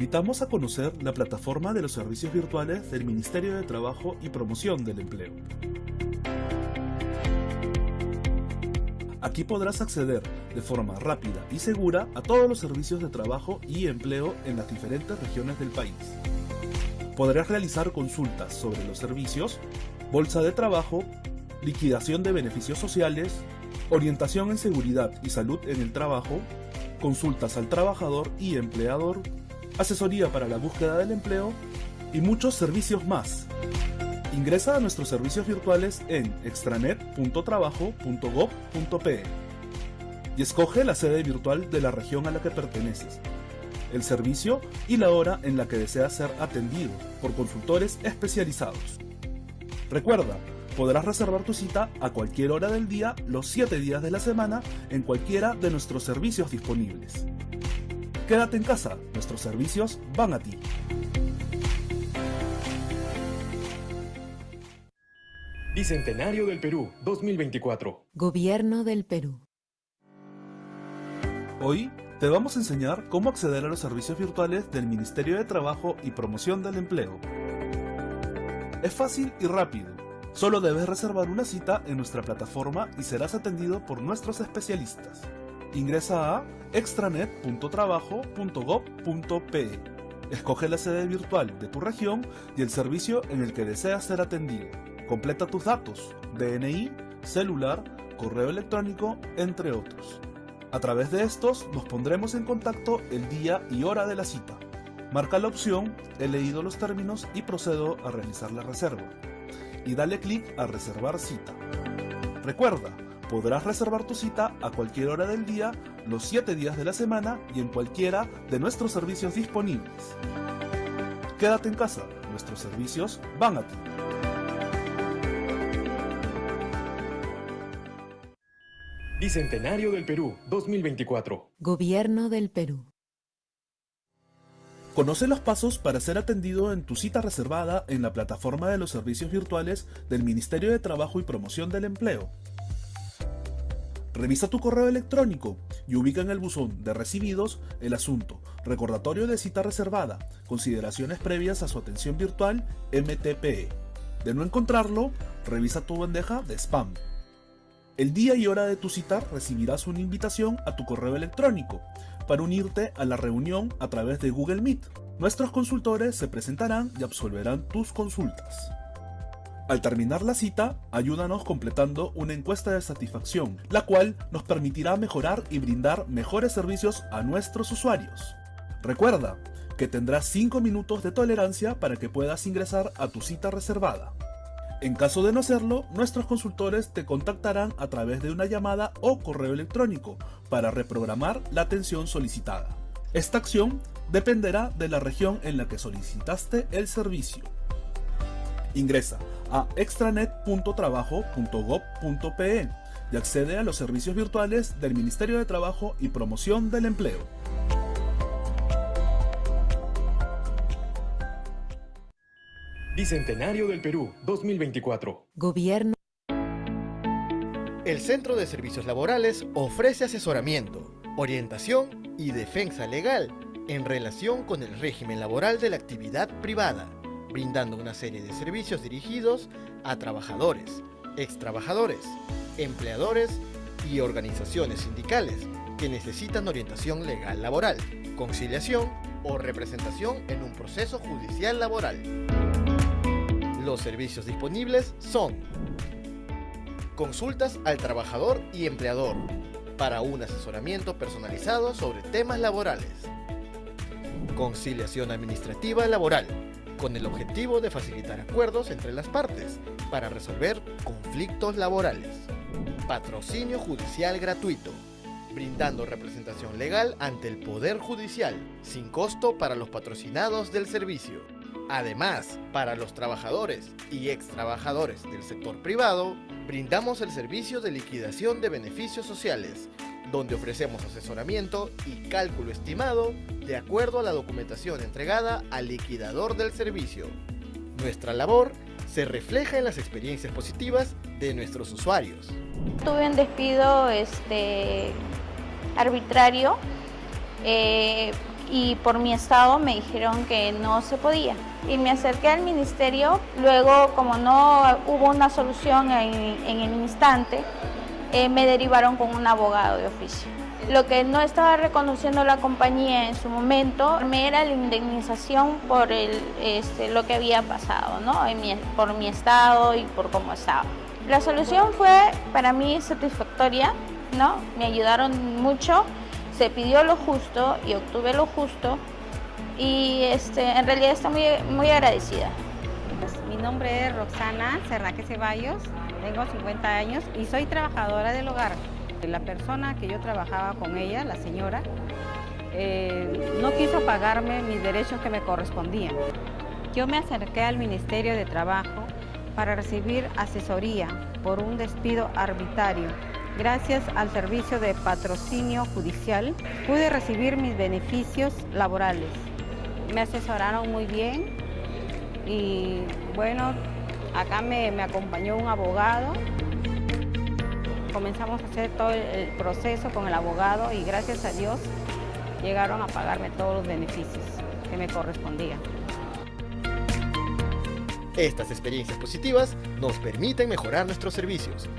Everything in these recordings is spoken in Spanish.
invitamos a conocer la plataforma de los servicios virtuales del Ministerio de Trabajo y Promoción del Empleo. Aquí podrás acceder de forma rápida y segura a todos los servicios de trabajo y empleo en las diferentes regiones del país. Podrás realizar consultas sobre los servicios, bolsa de trabajo, liquidación de beneficios sociales, orientación en seguridad y salud en el trabajo, consultas al trabajador y empleador, asesoría para la búsqueda del empleo y muchos servicios más. Ingresa a nuestros servicios virtuales en extranet.trabajo.gov.pe y escoge la sede virtual de la región a la que perteneces, el servicio y la hora en la que deseas ser atendido por consultores especializados. Recuerda, podrás reservar tu cita a cualquier hora del día, los 7 días de la semana, en cualquiera de nuestros servicios disponibles. Quédate en casa, nuestros servicios van a ti. Bicentenario del Perú 2024. Gobierno del Perú. Hoy te vamos a enseñar cómo acceder a los servicios virtuales del Ministerio de Trabajo y Promoción del Empleo. Es fácil y rápido. Solo debes reservar una cita en nuestra plataforma y serás atendido por nuestros especialistas. Ingresa a extranet.trabajo.gov.pe. Escoge la sede virtual de tu región y el servicio en el que deseas ser atendido. Completa tus datos, DNI, celular, correo electrónico, entre otros. A través de estos nos pondremos en contacto el día y hora de la cita. Marca la opción "He leído los términos y procedo a realizar la reserva" y dale clic a reservar cita. Recuerda, podrás reservar tu cita a cualquier hora del día, los 7 días de la semana y en cualquiera de nuestros servicios disponibles. Quédate en casa, nuestros servicios van a ti. Bicentenario del Perú 2024. Gobierno del Perú. Conoce los pasos para ser atendido en tu cita reservada en la plataforma de los servicios virtuales del Ministerio de Trabajo y Promoción del Empleo. Revisa tu correo electrónico y ubica en el buzón de recibidos el asunto "Recordatorio de cita reservada, consideraciones previas a su atención virtual MTPE". De no encontrarlo, revisa tu bandeja de spam. El día y hora de tu cita recibirás una invitación a tu correo electrónico para unirte a la reunión a través de Google Meet. Nuestros consultores se presentarán y absolverán tus consultas. Al terminar la cita, ayúdanos completando una encuesta de satisfacción, la cual nos permitirá mejorar y brindar mejores servicios a nuestros usuarios. Recuerda que tendrás 5 minutos de tolerancia para que puedas ingresar a tu cita reservada. En caso de no hacerlo, nuestros consultores te contactarán a través de una llamada o correo electrónico para reprogramar la atención solicitada. Esta acción dependerá de la región en la que solicitaste el servicio. Ingresa a extranet.trabajo.gov.pe y accede a los servicios virtuales del Ministerio de Trabajo y Promoción del Empleo. Bicentenario del Perú 2024. Gobierno. El Centro de Servicios Laborales ofrece asesoramiento, orientación y defensa legal en relación con el régimen laboral de la actividad privada, brindando una serie de servicios dirigidos a trabajadores, extrabajadores, empleadores y organizaciones sindicales que necesitan orientación legal laboral, conciliación o representación en un proceso judicial laboral. Los servicios disponibles son: consultas al trabajador y empleador para un asesoramiento personalizado sobre temas laborales, conciliación administrativa laboral con el objetivo de facilitar acuerdos entre las partes para resolver conflictos laborales, patrocinio judicial gratuito, brindando representación legal ante el Poder Judicial sin costo para los patrocinados del servicio. Además, para los trabajadores y extrabajadores del sector privado, brindamos el servicio de liquidación de beneficios sociales, donde ofrecemos asesoramiento y cálculo estimado de acuerdo a la documentación entregada al liquidador del servicio. Nuestra labor se refleja en las experiencias positivas de nuestros usuarios. Tuve un despido arbitrario y por mi estado me dijeron que no se podía. Y me acerqué al ministerio, luego como no hubo una solución en el instante, me derivaron con un abogado de oficio. Lo que no estaba reconociendo la compañía en su momento me era la indemnización por lo que había pasado, ¿no? Por mi estado y por cómo estaba. La solución fue para mí satisfactoria, ¿no? Me ayudaron mucho, se pidió lo justo y obtuve lo justo y en realidad estoy muy, muy agradecida. Mi nombre es Roxana Cerraque Ceballos, tengo 50 años y soy trabajadora del hogar. La persona que yo trabajaba con ella, la señora, no quiso pagarme mis derechos que me correspondían. Yo me acerqué al Ministerio de Trabajo para recibir asesoría por un despido arbitrario. Gracias al servicio de patrocinio judicial pude recibir mis beneficios laborales. Me asesoraron muy bien y bueno, acá me acompañó un abogado. Comenzamos a hacer todo el proceso con el abogado y gracias a Dios llegaron a pagarme todos los beneficios que me correspondían. Estas experiencias positivas nos permiten mejorar nuestros servicios.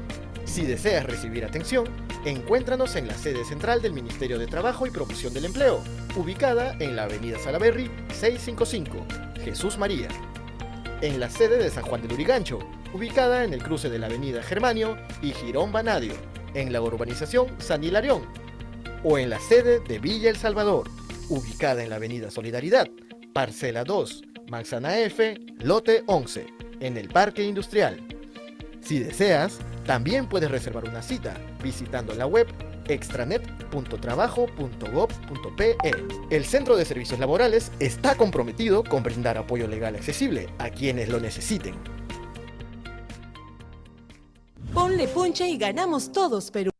Si deseas recibir atención, encuéntranos en la sede central del Ministerio de Trabajo y Promoción del Empleo, ubicada en la avenida Salaberry 655, Jesús María. En la sede de San Juan del Lurigancho, ubicada en el cruce de la avenida Germanio y Girón Banadio, en la urbanización San Hilarión. O en la sede de Villa El Salvador, ubicada en la avenida Solidaridad, parcela 2, manzana F, lote 11, en el Parque Industrial. Si deseas, también puedes reservar una cita visitando la web extranet.trabajo.gov.pe. El Centro de Servicios Laborales está comprometido con brindar apoyo legal accesible a quienes lo necesiten. Ponle punche y ganamos todos, Perú.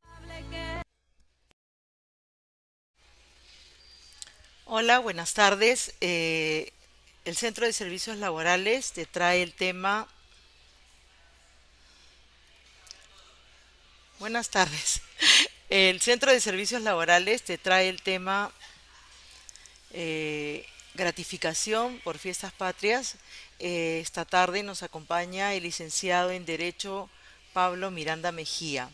Hola, buenas tardes. El Centro de Servicios Laborales te trae el tema... Buenas tardes. El Centro de Servicios Laborales te trae el tema gratificación por fiestas patrias. Esta tarde nos acompaña el licenciado en Derecho Pablo Miranda Mejía.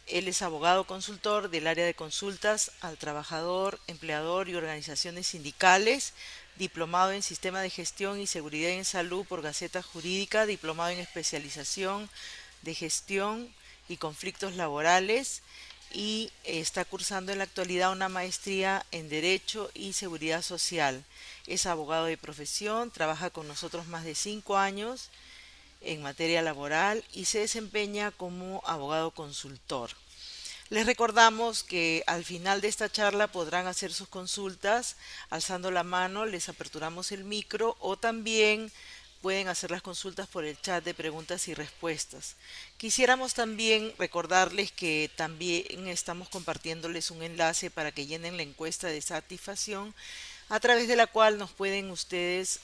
Él es abogado consultor del área de consultas al trabajador, empleador y organizaciones sindicales, diplomado en Sistema de Gestión y Seguridad en Salud por Gaceta Jurídica, diplomado en especialización de gestión y conflictos laborales y está cursando en la actualidad una maestría en Derecho y Seguridad Social. Es abogado de profesión, trabaja con nosotros más de 5 años en materia laboral y se desempeña como abogado consultor. Les recordamos que al final de esta charla podrán hacer sus consultas alzando la mano, les aperturamos el micro o también pueden hacer las consultas por el chat de preguntas y respuestas. Quisiéramos también recordarles que también estamos compartiéndoles un enlace para que llenen la encuesta de satisfacción a través de la cual nos pueden ustedes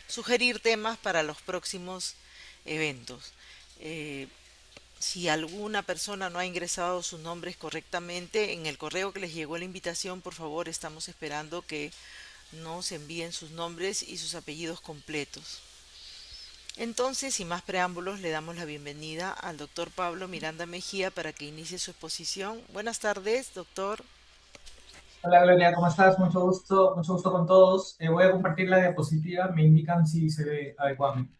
sugerir temas para los próximos eventos. Si alguna persona no ha ingresado sus nombres correctamente, en el correo que les llegó la invitación, por favor, estamos esperando que nos envíen sus nombres y sus apellidos completos. Entonces, sin más preámbulos, le damos la bienvenida al doctor Pablo Miranda Mejía para que inicie su exposición. Buenas tardes, doctor. Hola Gloria, ¿cómo estás? Mucho gusto con todos. Voy a compartir la diapositiva, me indican si se ve adecuadamente.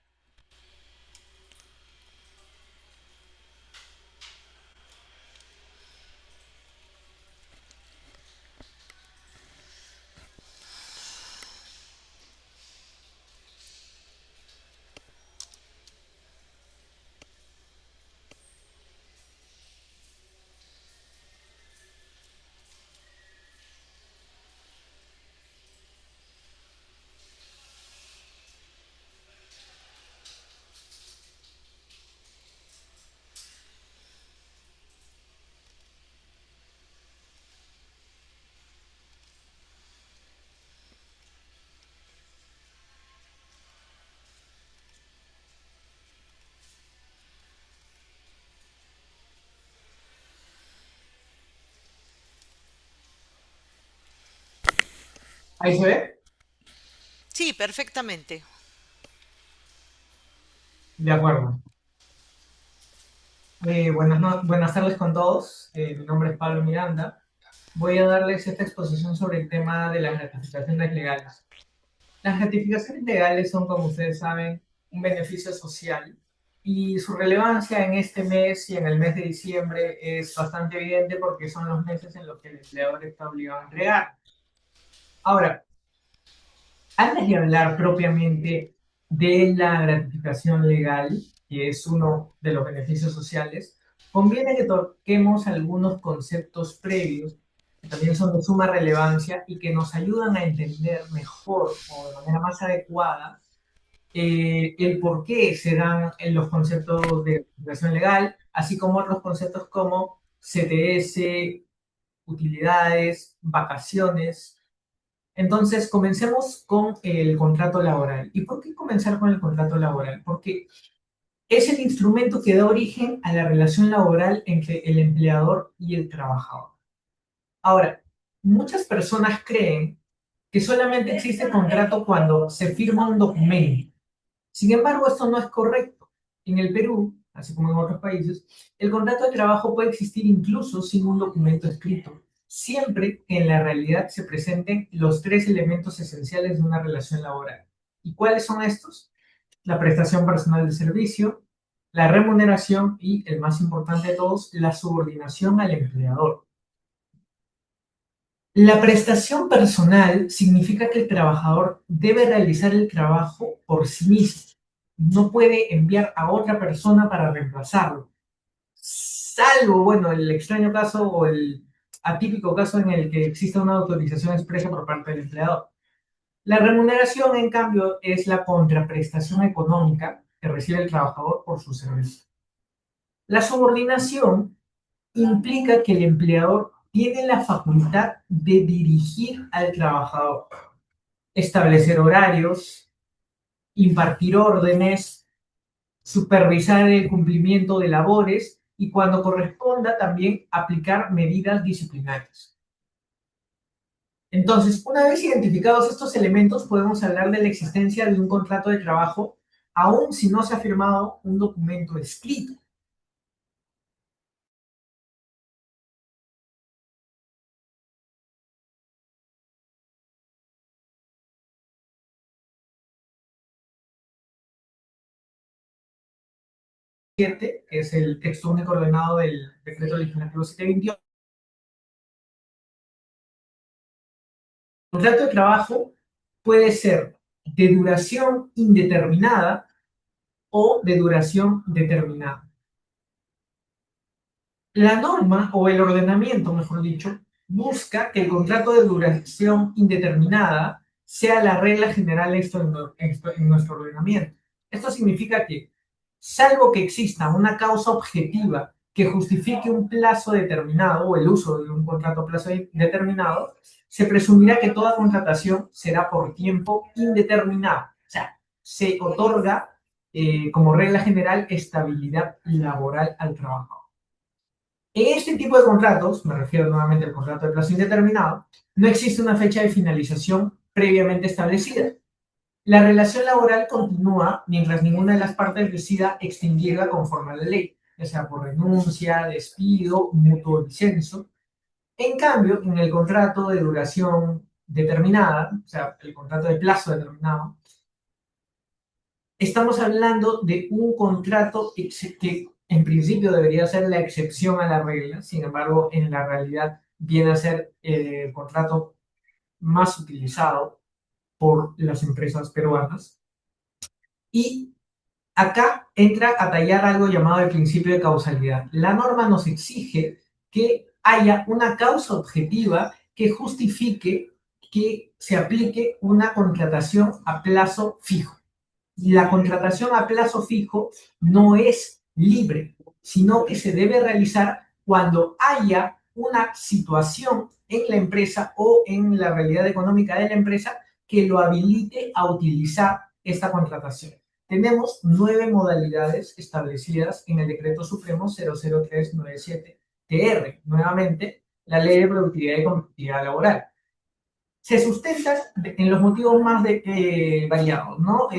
¿Ahí se ve? Sí, perfectamente. De acuerdo. Buenas tardes con todos. Mi nombre es Pablo Miranda. Voy a darles esta exposición sobre el tema de las gratificaciones legales. Las gratificaciones legales son, como ustedes saben, un beneficio social y su relevancia en este mes y en el mes de diciembre es bastante evidente porque son los meses en los que el empleador está obligado a entregar. Ahora, antes de hablar propiamente de la gratificación legal, que es uno de los beneficios sociales, conviene que toquemos algunos conceptos previos que también son de suma relevancia y que nos ayudan a entender mejor o de manera más adecuada el por qué se dan en los conceptos de gratificación legal, así como otros conceptos como CTS, utilidades, vacaciones. Entonces, comencemos con el contrato laboral. ¿Y por qué comenzar con el contrato laboral? Porque es el instrumento que da origen a la relación laboral entre el empleador y el trabajador. Ahora, muchas personas creen que solamente existe contrato cuando se firma un documento. Sin embargo, esto no es correcto. En el Perú, así como en otros países, el contrato de trabajo puede existir incluso sin un documento escrito, siempre que en la realidad se presenten los tres elementos esenciales de una relación laboral. ¿Y cuáles son estos? La prestación personal de servicio, la remuneración y, el más importante de todos, la subordinación al empleador. La prestación personal significa que el trabajador debe realizar el trabajo por sí mismo. No puede enviar a otra persona para reemplazarlo. Salvo, bueno, el extraño caso o el atípico caso en el que exista una autorización expresa por parte del empleador. La remuneración, en cambio, es la contraprestación económica que recibe el trabajador por su servicio. La subordinación implica que el empleador tiene la facultad de dirigir al trabajador, establecer horarios, impartir órdenes, supervisar el cumplimiento de labores y cuando corresponda también aplicar medidas disciplinarias. Entonces, una vez identificados estos elementos, podemos hablar de la existencia de un contrato de trabajo, aun si no se ha firmado un documento escrito. Que es el texto único ordenado del decreto legislativo 728. El contrato de trabajo puede ser de duración indeterminada o de duración determinada. La norma o el ordenamiento, mejor dicho, busca que el contrato de duración indeterminada sea la regla general en nuestro ordenamiento. Esto significa que, salvo que exista una causa objetiva que justifique un plazo determinado o el uso de un contrato a plazo determinado, se presumirá que toda contratación será por tiempo indeterminado. O sea, se otorga como regla general estabilidad laboral al trabajador. En este tipo de contratos, me refiero nuevamente al contrato de plazo indeterminado, no existe una fecha de finalización previamente establecida. La relación laboral continúa mientras ninguna de las partes decida extinguirla conforme a la ley, ya sea por renuncia, despido, mutuo disenso. En cambio, en el contrato de duración determinada, o sea, el contrato de plazo determinado, estamos hablando de un contrato que en principio debería ser la excepción a la regla, sin embargo, en la realidad viene a ser el contrato más utilizado por las empresas peruanas. Y acá entra a tallar algo llamado el principio de causalidad. La norma nos exige que haya una causa objetiva que justifique que se aplique una contratación a plazo fijo. La contratación a plazo fijo no es libre, sino que se debe realizar cuando haya una situación en la empresa o en la realidad económica de la empresa que lo habilite a utilizar esta contratación. Tenemos 9 modalidades establecidas en el Decreto Supremo 00397-TR, nuevamente, la Ley de Productividad y Competitividad Laboral. se sustenta en los motivos más variados, ¿no?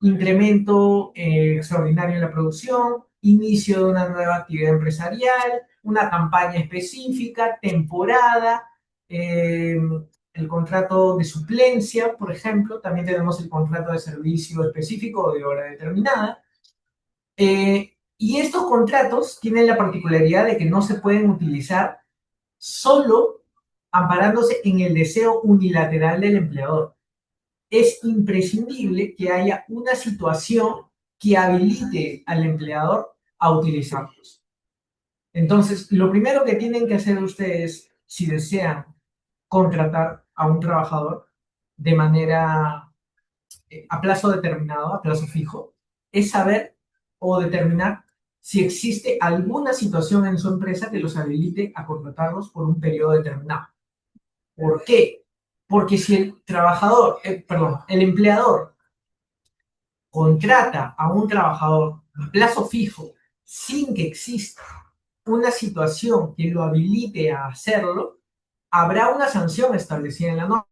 Incremento extraordinario en la producción, inicio de una nueva actividad empresarial, una campaña específica, temporada, el contrato de suplencia, por ejemplo, también tenemos el contrato de servicio específico de hora determinada. Y estos contratos tienen la particularidad de que no se pueden utilizar solo amparándose en el deseo unilateral del empleador. Es imprescindible que haya una situación que habilite al empleador a utilizarlos. Entonces, lo primero que tienen que hacer ustedes, si desean contratar a un trabajador de manera a plazo determinado, a plazo fijo, es saber o determinar si existe alguna situación en su empresa que los habilite a contratarlos por un periodo determinado. ¿Por qué? Porque si el el empleador contrata a un trabajador a plazo fijo sin que exista una situación que lo habilite a hacerlo, habrá una sanción establecida en la norma.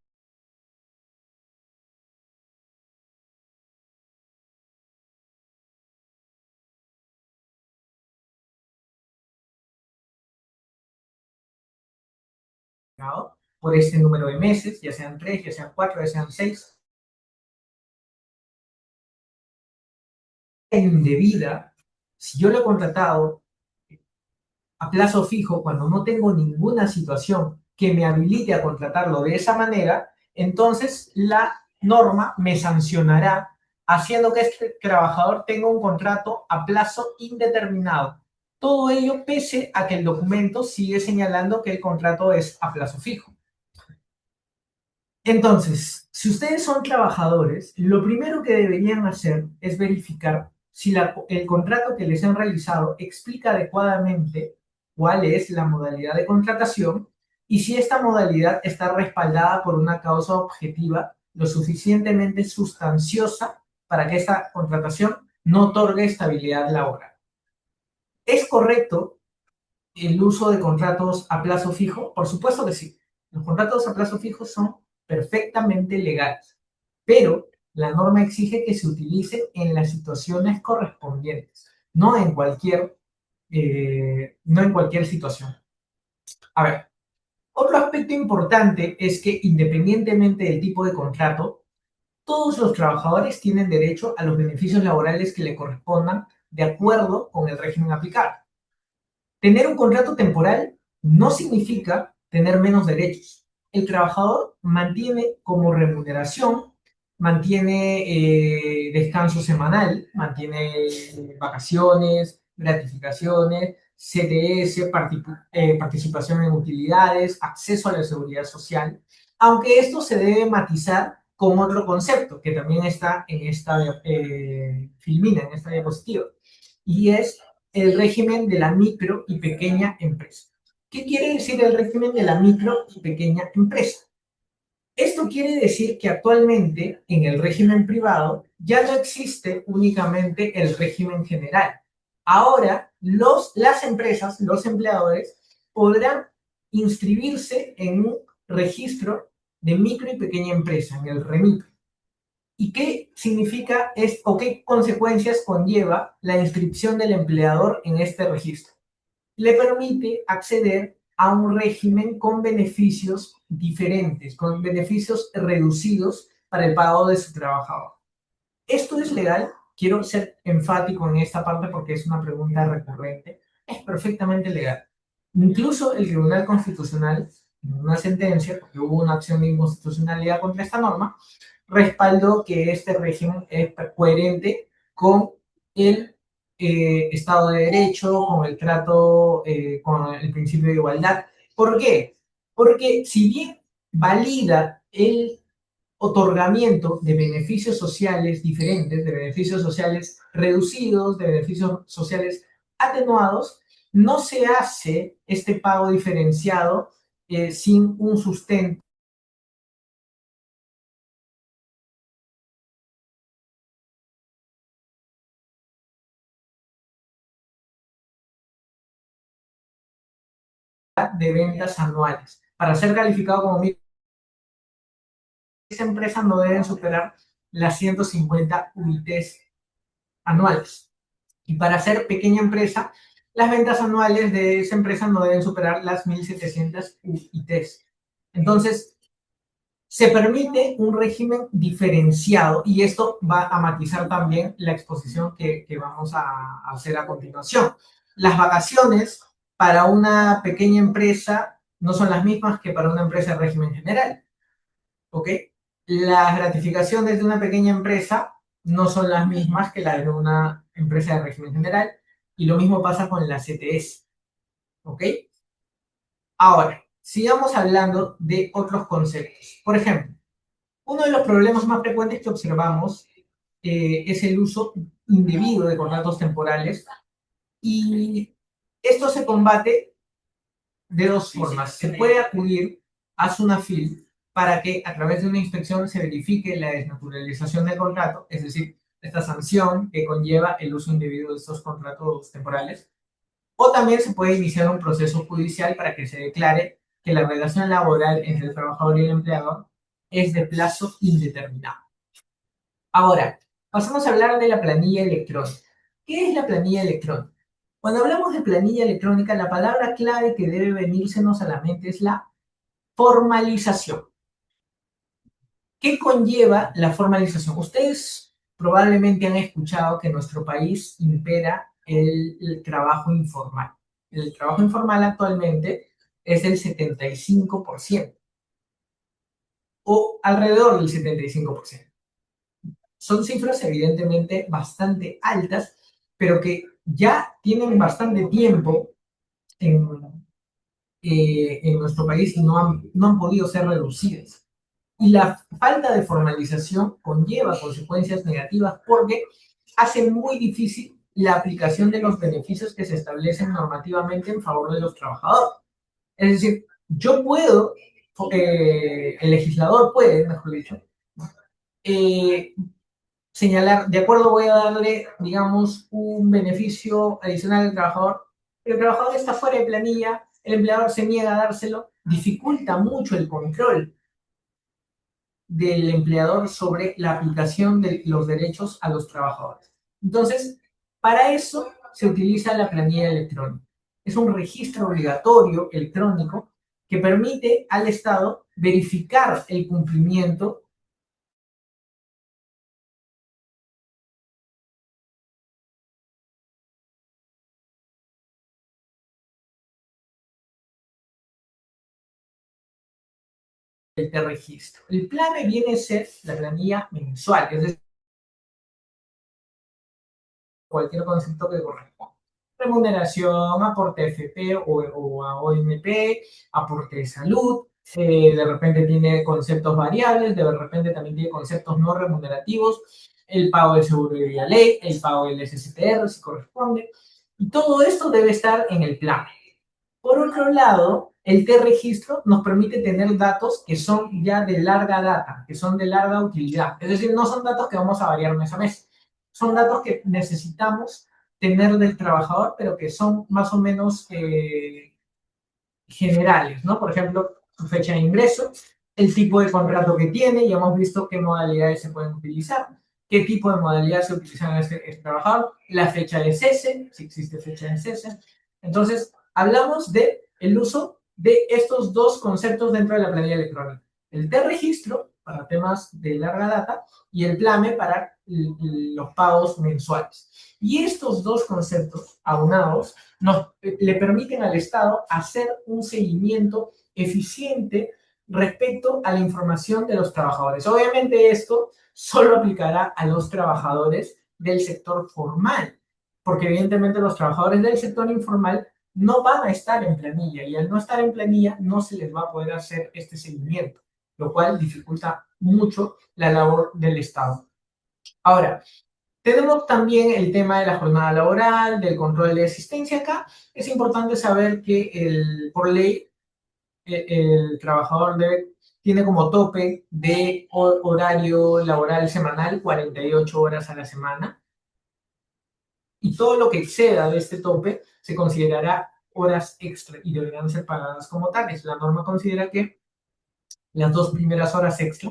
Por este número de meses, ya sean 3, ya sean 4, ya sean 6. Indebida, si yo lo he contratado a plazo fijo cuando no tengo ninguna situación que me habilite a contratarlo de esa manera, entonces la norma me sancionará haciendo que este trabajador tenga un contrato a plazo indeterminado. Todo ello pese a que el documento sigue señalando que el contrato es a plazo fijo. Entonces, si ustedes son trabajadores, lo primero que deberían hacer es verificar si el contrato que les han realizado explica adecuadamente cuál es la modalidad de contratación y si esta modalidad está respaldada por una causa objetiva lo suficientemente sustanciosa para que esta contratación no otorgue estabilidad laboral. ¿Es correcto el uso de contratos a plazo fijo? Por supuesto que sí. Los contratos a plazo fijo son perfectamente legales, pero la norma exige que se utilice en las situaciones correspondientes, no en cualquier situación. A ver, otro aspecto importante es que independientemente del tipo de contrato, todos los trabajadores tienen derecho a los beneficios laborales que le correspondan de acuerdo con el régimen aplicable. Tener un contrato temporal no significa tener menos derechos. El trabajador mantiene como remuneración, mantiene descanso semanal, mantiene vacaciones, gratificaciones, CTS, participación en utilidades, acceso a la seguridad social, aunque esto se debe matizar con otro concepto que también está en esta filmina, en esta diapositiva, y es el régimen de la micro y pequeña empresa. ¿Qué quiere decir el régimen de la micro y pequeña empresa? Esto quiere decir que actualmente en el régimen privado ya no existe únicamente el régimen general. Ahora las empresas, los empleadores, podrán inscribirse en un registro de micro y pequeña empresa, en el REMIPE. ¿Y qué significa o qué consecuencias conlleva la inscripción del empleador en este registro? Le permite acceder a un régimen con beneficios diferentes, con beneficios reducidos para el pago de su trabajador. ¿Esto es legal? Quiero ser enfático en esta parte porque es una pregunta recurrente. Es perfectamente legal. Incluso el Tribunal Constitucional, en una sentencia, porque hubo una acción de inconstitucionalidad contra esta norma, respaldó que este régimen es coherente con el Estado de Derecho, con el trato, con el principio de igualdad. ¿Por qué? Porque si bien valida el otorgamiento de beneficios sociales diferentes, de beneficios sociales reducidos, de beneficios sociales atenuados, no se hace este pago diferenciado sin un sustento de ventas anuales para ser calificado como micro esa empresa no deben superar las 150 UITs anuales. Y para ser pequeña empresa, las ventas anuales de esa empresa no deben superar las 1.700 UITs. Entonces, se permite un régimen diferenciado y esto va a matizar también la exposición que vamos a hacer a continuación. Las vacaciones para una pequeña empresa no son las mismas que para una empresa de régimen general, ¿ok? Las gratificaciones de una pequeña empresa no son las mismas que las de una empresa de régimen general y lo mismo pasa con la CTS, ¿ok? Ahora, sigamos hablando de otros conceptos. Por ejemplo, uno de los problemas más frecuentes que observamos es el uso indebido de contratos temporales y esto se combate de dos formas. Se puede acudir a SUNAFIL para que a través de una inspección se verifique la desnaturalización del contrato, es decir, esta sanción que conlleva el uso indebido de estos contratos temporales, o también se puede iniciar un proceso judicial para que se declare que la relación laboral entre el trabajador y el empleador es de plazo indeterminado. Ahora, pasamos a hablar de la planilla electrónica. ¿Qué es la planilla electrónica? Cuando hablamos de planilla electrónica, la palabra clave que debe venírsenos a la mente es la formalización. ¿Qué conlleva la formalización? Ustedes probablemente han escuchado que en nuestro país impera el trabajo informal. El trabajo informal actualmente es del 75% o alrededor del 75%. Son cifras evidentemente bastante altas, pero que ya tienen bastante tiempo en nuestro país y no han podido ser reducidas. Y la falta de formalización conlleva consecuencias negativas porque hace muy difícil la aplicación de los beneficios que se establecen normativamente en favor de los trabajadores. Es decir, yo puedo, el legislador puede, mejor dicho, señalar, de acuerdo, voy a darle, digamos, un beneficio adicional al trabajador, pero el trabajador está fuera de planilla, el empleador se niega a dárselo, dificulta mucho el control del empleador sobre la aplicación de los derechos a los trabajadores. Entonces, para eso se utiliza la planilla electrónica. Es un registro obligatorio electrónico que permite al Estado verificar el cumplimiento del registro. El PLAME viene a ser la planilla mensual, es decir, cualquier concepto que corresponda. Remuneración, aporte FP o a OMP, aporte de salud, de repente tiene conceptos variables, de repente también tiene conceptos no remunerativos, el pago del seguro de vía ley, el pago del SSTR si corresponde, y todo esto debe estar en el plan. Por otro lado, el T-registro nos permite tener datos que son ya de larga data, que son de larga utilidad, es decir, no son datos que vamos a variar mes a mes, son datos que necesitamos tener del trabajador, pero que son más o menos generales, ¿no? Por ejemplo, su fecha de ingreso, el tipo de contrato que tiene, ya hemos visto qué modalidades se pueden utilizar, qué tipo de modalidades se utilizan en este trabajador, la fecha de cese, si existe fecha de cese. Entonces, hablamos de el uso de estos dos conceptos dentro de la planilla electrónica. El T-registro, para temas de larga data, y el PLAME para los pagos mensuales. Y estos dos conceptos aunados le permiten al Estado hacer un seguimiento eficiente respecto a la información de los trabajadores. Obviamente esto solo aplicará a los trabajadores del sector formal, porque evidentemente los trabajadores del sector informal no van a estar en planilla y al no estar en planilla no se les va a poder hacer este seguimiento, lo cual dificulta mucho la labor del Estado. Ahora, tenemos también el tema de la jornada laboral, del control de asistencia. Acá es importante saber que por ley el trabajador tiene como tope de horario laboral semanal 48 horas a la semana y todo lo que exceda de este tope se considerará horas extra y deberán ser pagadas como tales. La norma considera que las 2 primeras horas extra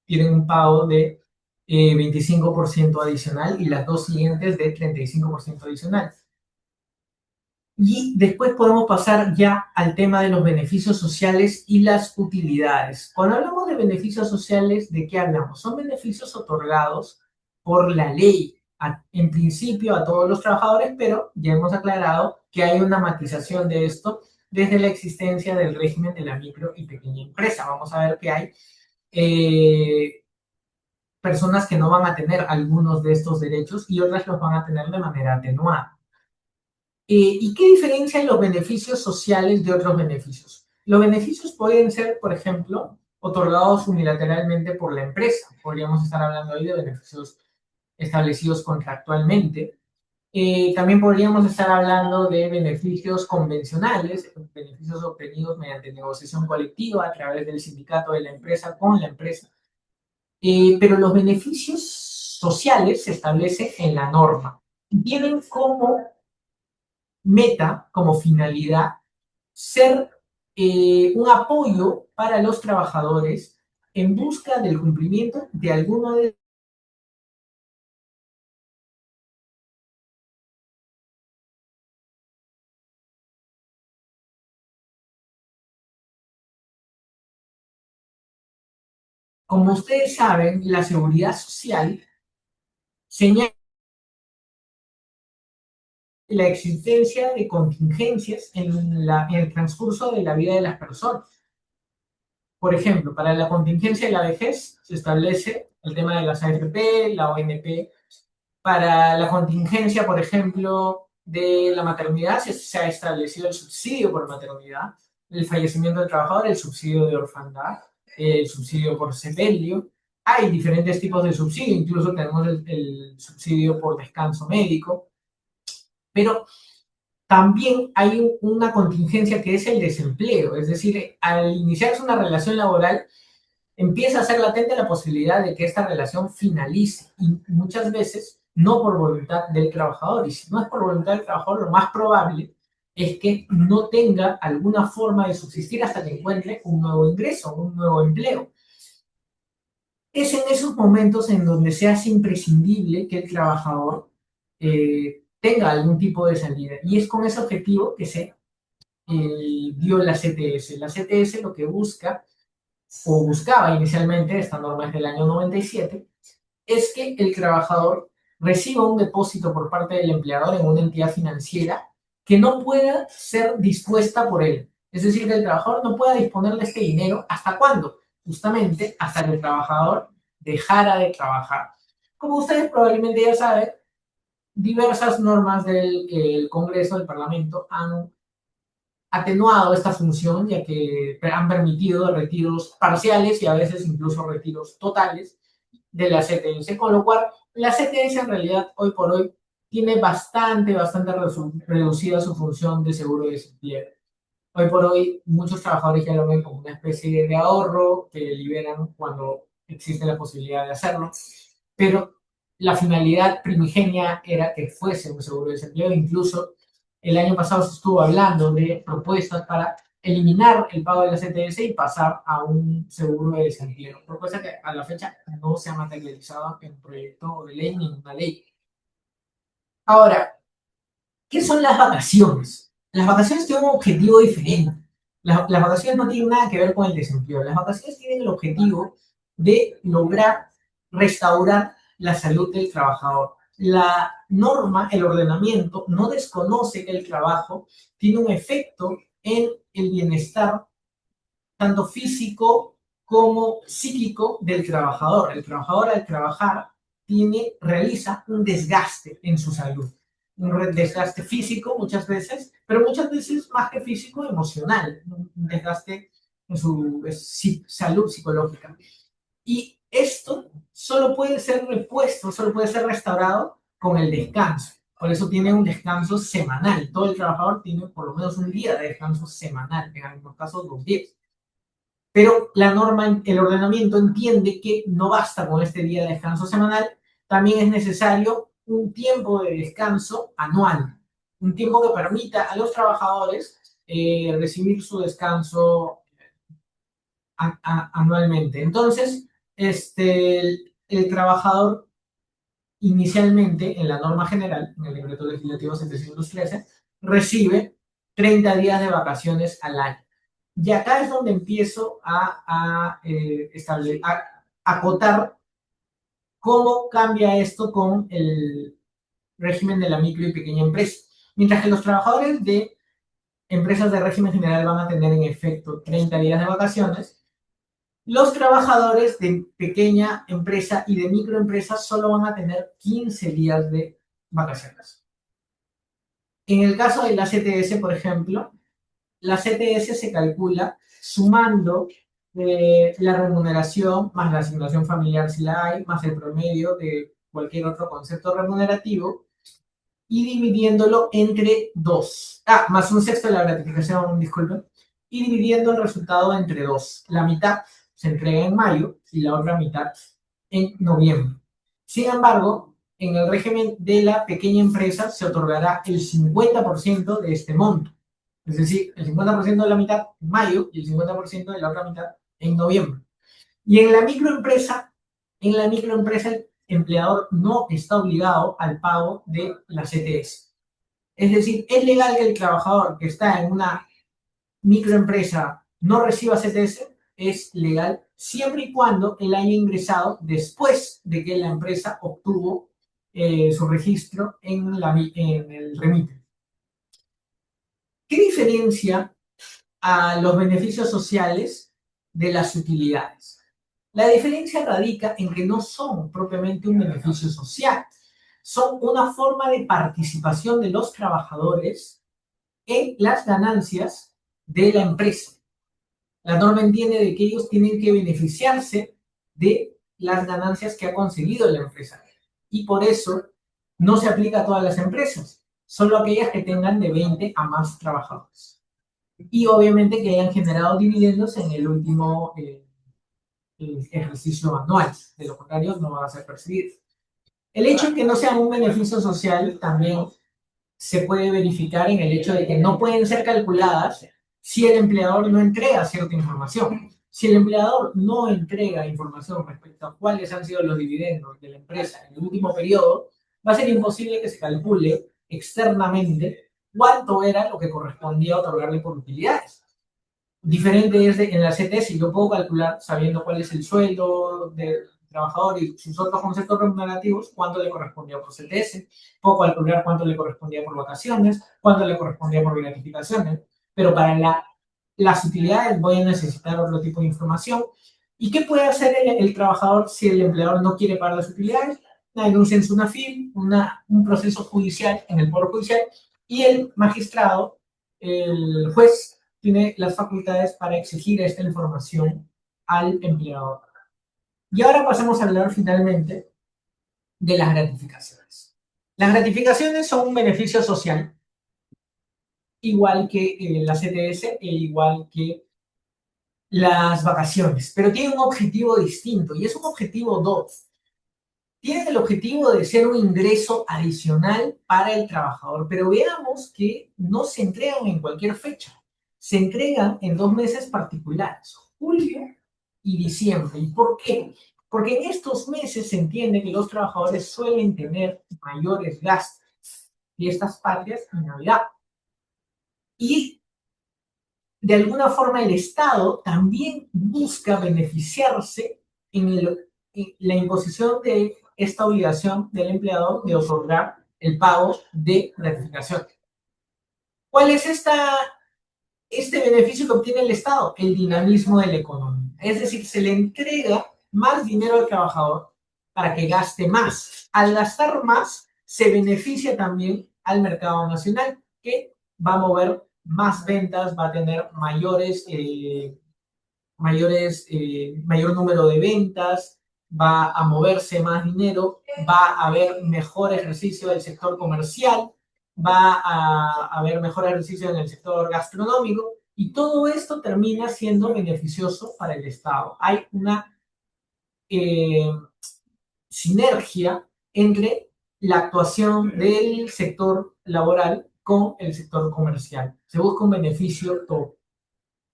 tienen un pago de 25% adicional y las dos siguientes de 35% adicional. Y después podemos pasar ya al tema de los beneficios sociales y las utilidades. Cuando hablamos de beneficios sociales, ¿de qué hablamos? Son beneficios otorgados por la ley, en principio a todos los trabajadores, pero ya hemos aclarado que hay una matización de esto desde la existencia del régimen de la micro y pequeña empresa. Vamos a ver que hay personas que no van a tener algunos de estos derechos y otras los van a tener de manera atenuada. ¿Y qué diferencian los beneficios sociales de otros beneficios? Los beneficios pueden ser, por ejemplo, otorgados unilateralmente por la empresa. Podríamos estar hablando ahí de beneficios establecidos contractualmente. También podríamos estar hablando de beneficios convencionales, beneficios obtenidos mediante negociación colectiva a través del sindicato de la empresa con la empresa. Pero los beneficios sociales se establecen en la norma. Tienen como meta, como finalidad, ser un apoyo para los trabajadores en busca del cumplimiento de alguno de como ustedes saben, la seguridad social señala la existencia de contingencias en el transcurso de la vida de las personas. Por ejemplo, para la contingencia de la vejez se establece el tema de las AFP, la ONP. Para la contingencia, por ejemplo, de la maternidad se ha establecido el subsidio por maternidad, el fallecimiento del trabajador, el subsidio de orfandad, el subsidio por sepelio. Hay diferentes tipos de subsidio, incluso tenemos el subsidio por descanso médico, pero también hay una contingencia que es el desempleo, es decir, al iniciarse una relación laboral, empieza a ser latente la posibilidad de que esta relación finalice, y muchas veces no por voluntad del trabajador, y si no es por voluntad del trabajador, lo más probable es que no tenga alguna forma de subsistir hasta que encuentre un nuevo ingreso, un nuevo empleo. Es en esos momentos en donde se hace imprescindible que el trabajador tenga algún tipo de salida, y es con ese objetivo que se dio la CTS. La CTS lo que busca, o buscaba inicialmente, esta norma es del año 97, es que el trabajador reciba un depósito por parte del empleador en una entidad financiera que no pueda ser dispuesta por él. Es decir, que el trabajador no pueda disponer de este dinero. ¿Hasta cuándo? Justamente hasta que el trabajador dejara de trabajar. Como ustedes probablemente ya saben, diversas normas del Congreso, del Parlamento, han atenuado esta función, ya que han permitido retiros parciales y a veces incluso retiros totales de la CTS, con lo cual la CTS en realidad hoy por hoy tiene bastante reducida su función de seguro de desempleo. Hoy por hoy muchos trabajadores ya lo ven como una especie de ahorro que liberan cuando existe la posibilidad de hacerlo, pero la finalidad primigenia era que fuese un seguro de desempleo. Incluso el año pasado se estuvo hablando de propuestas para eliminar el pago de la CTS y pasar a un seguro de desempleo, propuesta que a la fecha no se ha materializado en un proyecto de ley ni en una ley. Ahora, ¿qué son las vacaciones? Las vacaciones tienen un objetivo diferente. Las vacaciones no tienen nada que ver con el desempleo. Las vacaciones tienen el objetivo de lograr restaurar la salud del trabajador. La norma, el ordenamiento, no desconoce que el trabajo tiene un efecto en el bienestar tanto físico como psíquico del trabajador. El trabajador al trabajar realiza un desgaste en su salud. Un desgaste físico muchas veces, pero muchas veces más que físico, emocional. Un desgaste en su salud psicológica. Y esto solo puede ser repuesto, solo puede ser restaurado con el descanso. Por eso tiene un descanso semanal. Todo el trabajador tiene por lo menos un día de descanso semanal, en algunos casos 2 días. Pero la norma, el ordenamiento entiende que no basta con este día de descanso semanal, también es necesario un tiempo de descanso anual, un tiempo que permita a los trabajadores recibir su descanso anualmente. Entonces, el trabajador inicialmente, en la norma general, en el decreto legislativo 713, recibe 30 días de vacaciones al año. Y acá es donde empiezo a acotar cómo cambia esto con el régimen de la micro y pequeña empresa. Mientras que los trabajadores de empresas de régimen general van a tener en efecto 30 días de vacaciones, los trabajadores de pequeña empresa y de microempresa solo van a tener 15 días de vacaciones. En el caso de la CTS, por ejemplo, la CTS se calcula sumando la remuneración más la asignación familiar si la hay, más el promedio de cualquier otro concepto remunerativo y dividiéndolo entre 2. Más un sexto de la gratificación, disculpen, y dividiendo el resultado entre 2. La mitad se entrega en mayo y la otra mitad en noviembre. Sin embargo, en el régimen de la pequeña empresa se otorgará el 50% de este monto. Es decir, el 50% de la mitad en mayo y el 50% de la otra mitad en noviembre. Y en la microempresa el empleador no está obligado al pago de la CTS. Es decir, es legal que el trabajador que está en una microempresa no reciba CTS, es legal siempre y cuando él haya ingresado después de que la empresa obtuvo su registro en el remite. ¿Qué diferencia a los beneficios sociales de las utilidades? La diferencia radica en que no son propiamente un beneficio social, son una forma de participación de los trabajadores en las ganancias de la empresa. La norma entiende de que ellos tienen que beneficiarse de las ganancias que ha conseguido la empresa. Y por eso no se aplica a todas las empresas, solo aquellas que tengan de 20 a más trabajadores. Y obviamente que hayan generado dividendos en el último ejercicio anual. De lo contrario, no va a ser percibido. El hecho de que no sea un beneficio social también se puede verificar en el hecho de que no pueden ser calculadas si el empleador no entrega cierta información. Si el empleador no entrega información respecto a cuáles han sido los dividendos de la empresa en el último periodo, va a ser imposible que se calcule externamente cuánto era lo que correspondía otorgarle por utilidades. Diferente es en la CTS, yo puedo calcular, sabiendo cuál es el sueldo del trabajador y sus otros conceptos remunerativos, cuánto le correspondía por CTS, puedo calcular cuánto le correspondía por vacaciones, cuánto le correspondía por gratificaciones, pero para las utilidades voy a necesitar otro tipo de información. ¿Y qué puede hacer el trabajador si el empleador no quiere pagar las utilidades? Una denuncia en SUNAFIL, un proceso judicial en el Poder Judicial, y el magistrado, el juez, tiene las facultades para exigir esta información al empleador. Y ahora pasemos a hablar finalmente de las gratificaciones. Las gratificaciones son un beneficio social, igual que la CTS e igual que las vacaciones, pero tienen un objetivo distinto y es un objetivo 2. Tienen el objetivo de ser un ingreso adicional para el trabajador, pero veamos que no se entregan en cualquier fecha. Se entregan en 2 meses particulares, julio y diciembre. ¿Y por qué? Porque en estos meses se entiende que los trabajadores suelen tener mayores gastos, fiestas patrias y Navidad. Y de alguna forma el Estado también busca beneficiarse en la imposición de esta obligación del empleador de otorgar el pago de gratificación. ¿Cuál es este beneficio que obtiene el Estado? El dinamismo de la economía. Es decir, se le entrega más dinero al trabajador para que gaste más. Al gastar más, se beneficia también al mercado nacional, que va a mover más ventas, va a tener mayor número de ventas, va a moverse más dinero, va a haber mejor ejercicio del sector comercial, va a haber mejor ejercicio en el sector gastronómico, y todo esto termina siendo beneficioso para el Estado. Hay una sinergia entre la actuación del sector laboral con el sector comercial. Se busca un beneficio todo.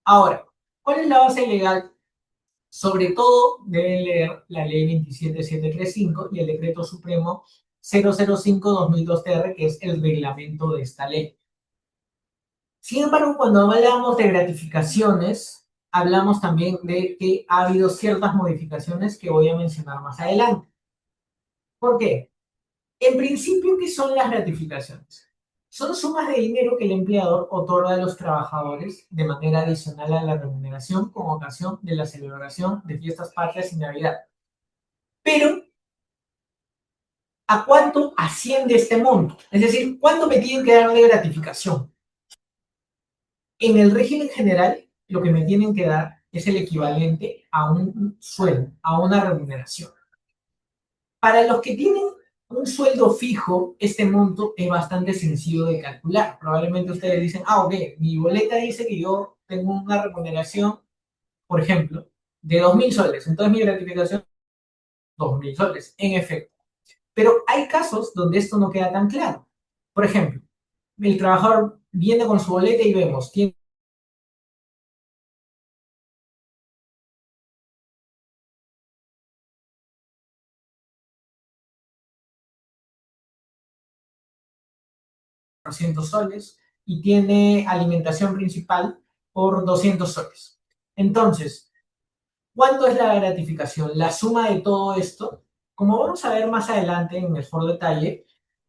Ahora, ¿cuál es la base legal Sobre todo deben leer la ley 27735 y el decreto supremo 005-2002-TR, que es el reglamento de esta ley. Sin embargo, cuando hablamos de gratificaciones, hablamos también de que ha habido ciertas modificaciones que voy a mencionar más adelante. ¿Por qué? En principio, ¿qué son las gratificaciones? Son sumas de dinero que el empleador otorga a los trabajadores de manera adicional a la remuneración con ocasión de la celebración de fiestas patrias y Navidad. Pero, ¿a cuánto asciende este monto? Es decir, ¿cuánto me tienen que dar de gratificación? En el régimen general, lo que me tienen que dar es el equivalente a un sueldo, a una remuneración. Para los que tienen un sueldo fijo, este monto es bastante sencillo de calcular. Probablemente ustedes dicen, ok, mi boleta dice que yo tengo una remuneración, por ejemplo, de 2.000 soles. Entonces mi gratificación, 2.000 soles, en efecto. Pero hay casos donde esto no queda tan claro. Por ejemplo, el trabajador viene con su boleta y vemos, tiene $400 y tiene alimentación principal por 200 soles. Entonces, ¿cuánto es la gratificación? La suma de todo esto, como vamos a ver más adelante en mejor detalle,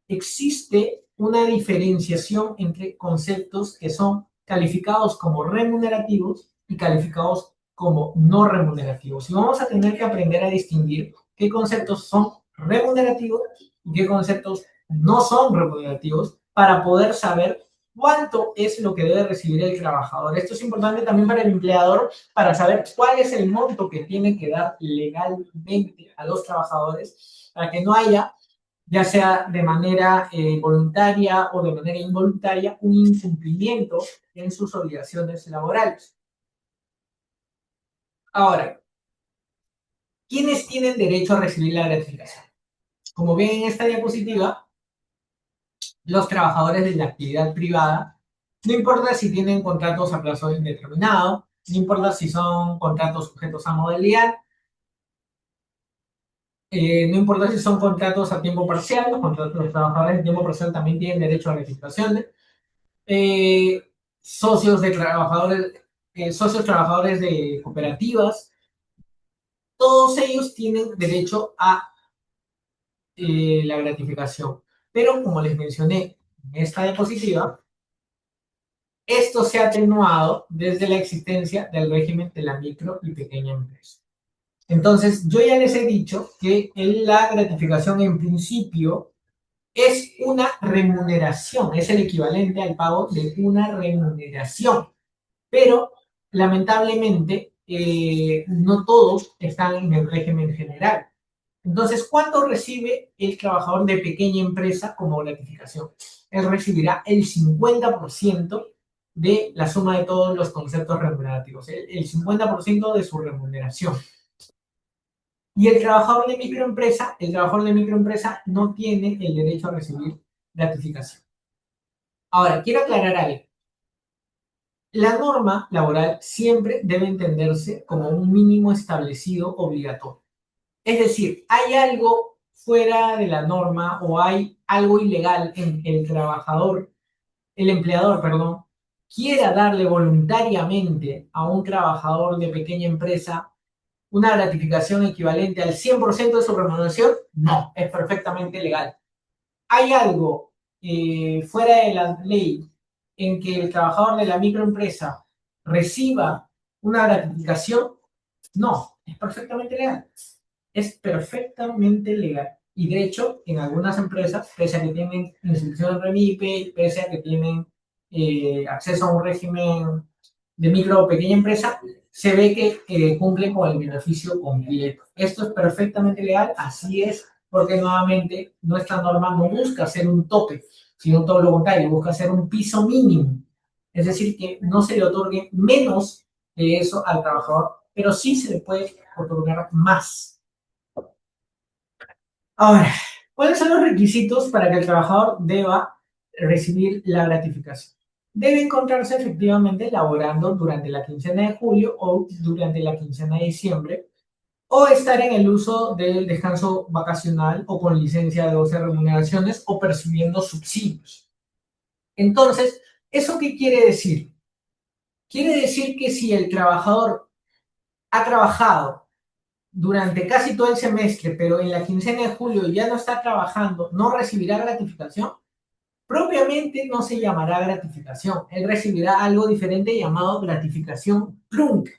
existe una diferenciación entre conceptos que son calificados como remunerativos y calificados como no remunerativos. Y vamos a tener que aprender a distinguir qué conceptos son remunerativos y qué conceptos no son remunerativos para poder saber cuánto es lo que debe recibir el trabajador. Esto es importante también para el empleador, para saber cuál es el monto que tiene que dar legalmente a los trabajadores, para que no haya, ya sea de manera voluntaria o de manera involuntaria, un incumplimiento en sus obligaciones laborales. Ahora, ¿quiénes tienen derecho a recibir la gratificación? Como ven en esta diapositiva, los trabajadores de la actividad privada, no importa si tienen contratos a plazo indeterminado, no importa si son contratos sujetos a modalidad, no importa si son contratos a tiempo parcial, los trabajadores de tiempo parcial también tienen derecho a gratificaciones, socios trabajadores de cooperativas, todos ellos tienen derecho a la gratificación. Pero como les mencioné en esta diapositiva, esto se ha atenuado desde la existencia del régimen de la micro y pequeña empresa. Entonces, yo ya les he dicho que la gratificación en principio es una remuneración, es el equivalente al pago de una remuneración. Pero, lamentablemente, no todos están en el régimen general. Entonces, ¿cuánto recibe el trabajador de pequeña empresa como gratificación? Él recibirá el 50% de la suma de todos los conceptos remunerativos, el 50% de su remuneración. Y el trabajador de microempresa no tiene el derecho a recibir gratificación. Ahora, quiero aclarar algo. La norma laboral siempre debe entenderse como un mínimo establecido obligatorio. Es decir, hay algo fuera de la norma o hay algo ilegal en que el empleador, quiera darle voluntariamente a un trabajador de pequeña empresa una gratificación equivalente al 100% de su remuneración, no, es perfectamente legal. ¿Hay algo fuera de la ley en que el trabajador de la microempresa reciba una gratificación? No, es perfectamente legal. Es perfectamente legal. Y de hecho, en algunas empresas, pese a que tienen institución de REMIPE, pese a que tienen acceso a un régimen de micro o pequeña empresa, se ve que cumplen con el beneficio completo. Esto es perfectamente legal, así es, porque nuevamente nuestra norma no busca hacer un tope, sino todo lo contrario, busca hacer un piso mínimo. Es decir, que no se le otorgue menos de eso al trabajador, pero sí se le puede otorgar más. Ahora, ¿cuáles son los requisitos para que el trabajador deba recibir la gratificación? debe encontrarse efectivamente laborando durante la quincena de julio o durante la quincena de diciembre, o estar en el uso del descanso vacacional o con licencia de 12 remuneraciones o percibiendo subsidios. Entonces, ¿eso qué quiere decir? Quiere decir que si el trabajador ha trabajado durante casi todo el semestre, pero en la quincena de julio ya no está trabajando, no recibirá gratificación. Propiamente no se llamará gratificación, él recibirá algo diferente llamado gratificación plunk,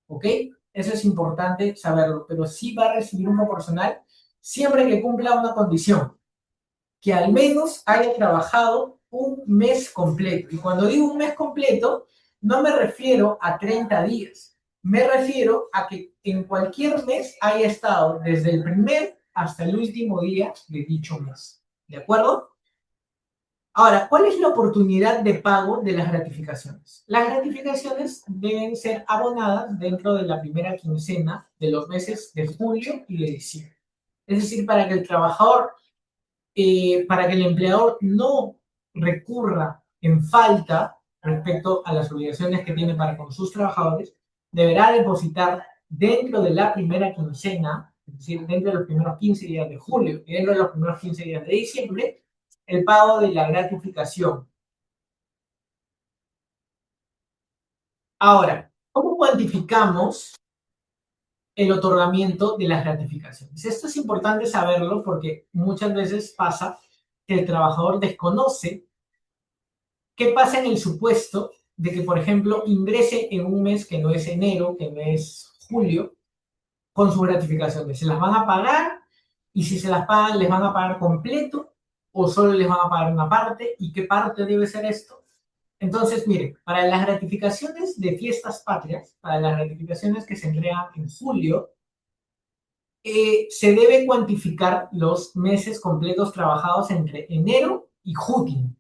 ¿ok? Eso es importante saberlo, pero sí va a recibir un proporcional siempre que cumpla una condición, que al menos haya trabajado un mes completo. Y cuando digo un mes completo, no me refiero a 30 días, me refiero a que en cualquier mes haya estado desde el primer hasta el último día de dicho mes, ¿de acuerdo? Ahora, ¿cuál es la oportunidad de pago de las gratificaciones? Las gratificaciones deben ser abonadas dentro de la primera quincena de los meses de julio y de diciembre. Es decir, para que el trabajador, para que el empleador no recurra en falta respecto a las obligaciones que tiene para con sus trabajadores, deberá depositar dentro de la primera quincena, es decir, dentro de los primeros 15 días de julio y dentro de los primeros 15 días de diciembre, el pago de la gratificación. Ahora, ¿cómo cuantificamos el otorgamiento de las gratificaciones? Esto es importante saberlo porque muchas veces pasa que el trabajador desconoce qué pasa en el supuesto de que, por ejemplo, ingrese en un mes que no es enero, que no es julio, con sus gratificaciones. ¿Se las van a pagar? Y si se las pagan, ¿les van a pagar completo o solo les van a pagar una parte? ¿Y qué parte debe ser esto? Entonces, miren, para las gratificaciones de fiestas patrias, para las gratificaciones que se entregan en julio, se debe cuantificar los meses completos trabajados entre enero y junio.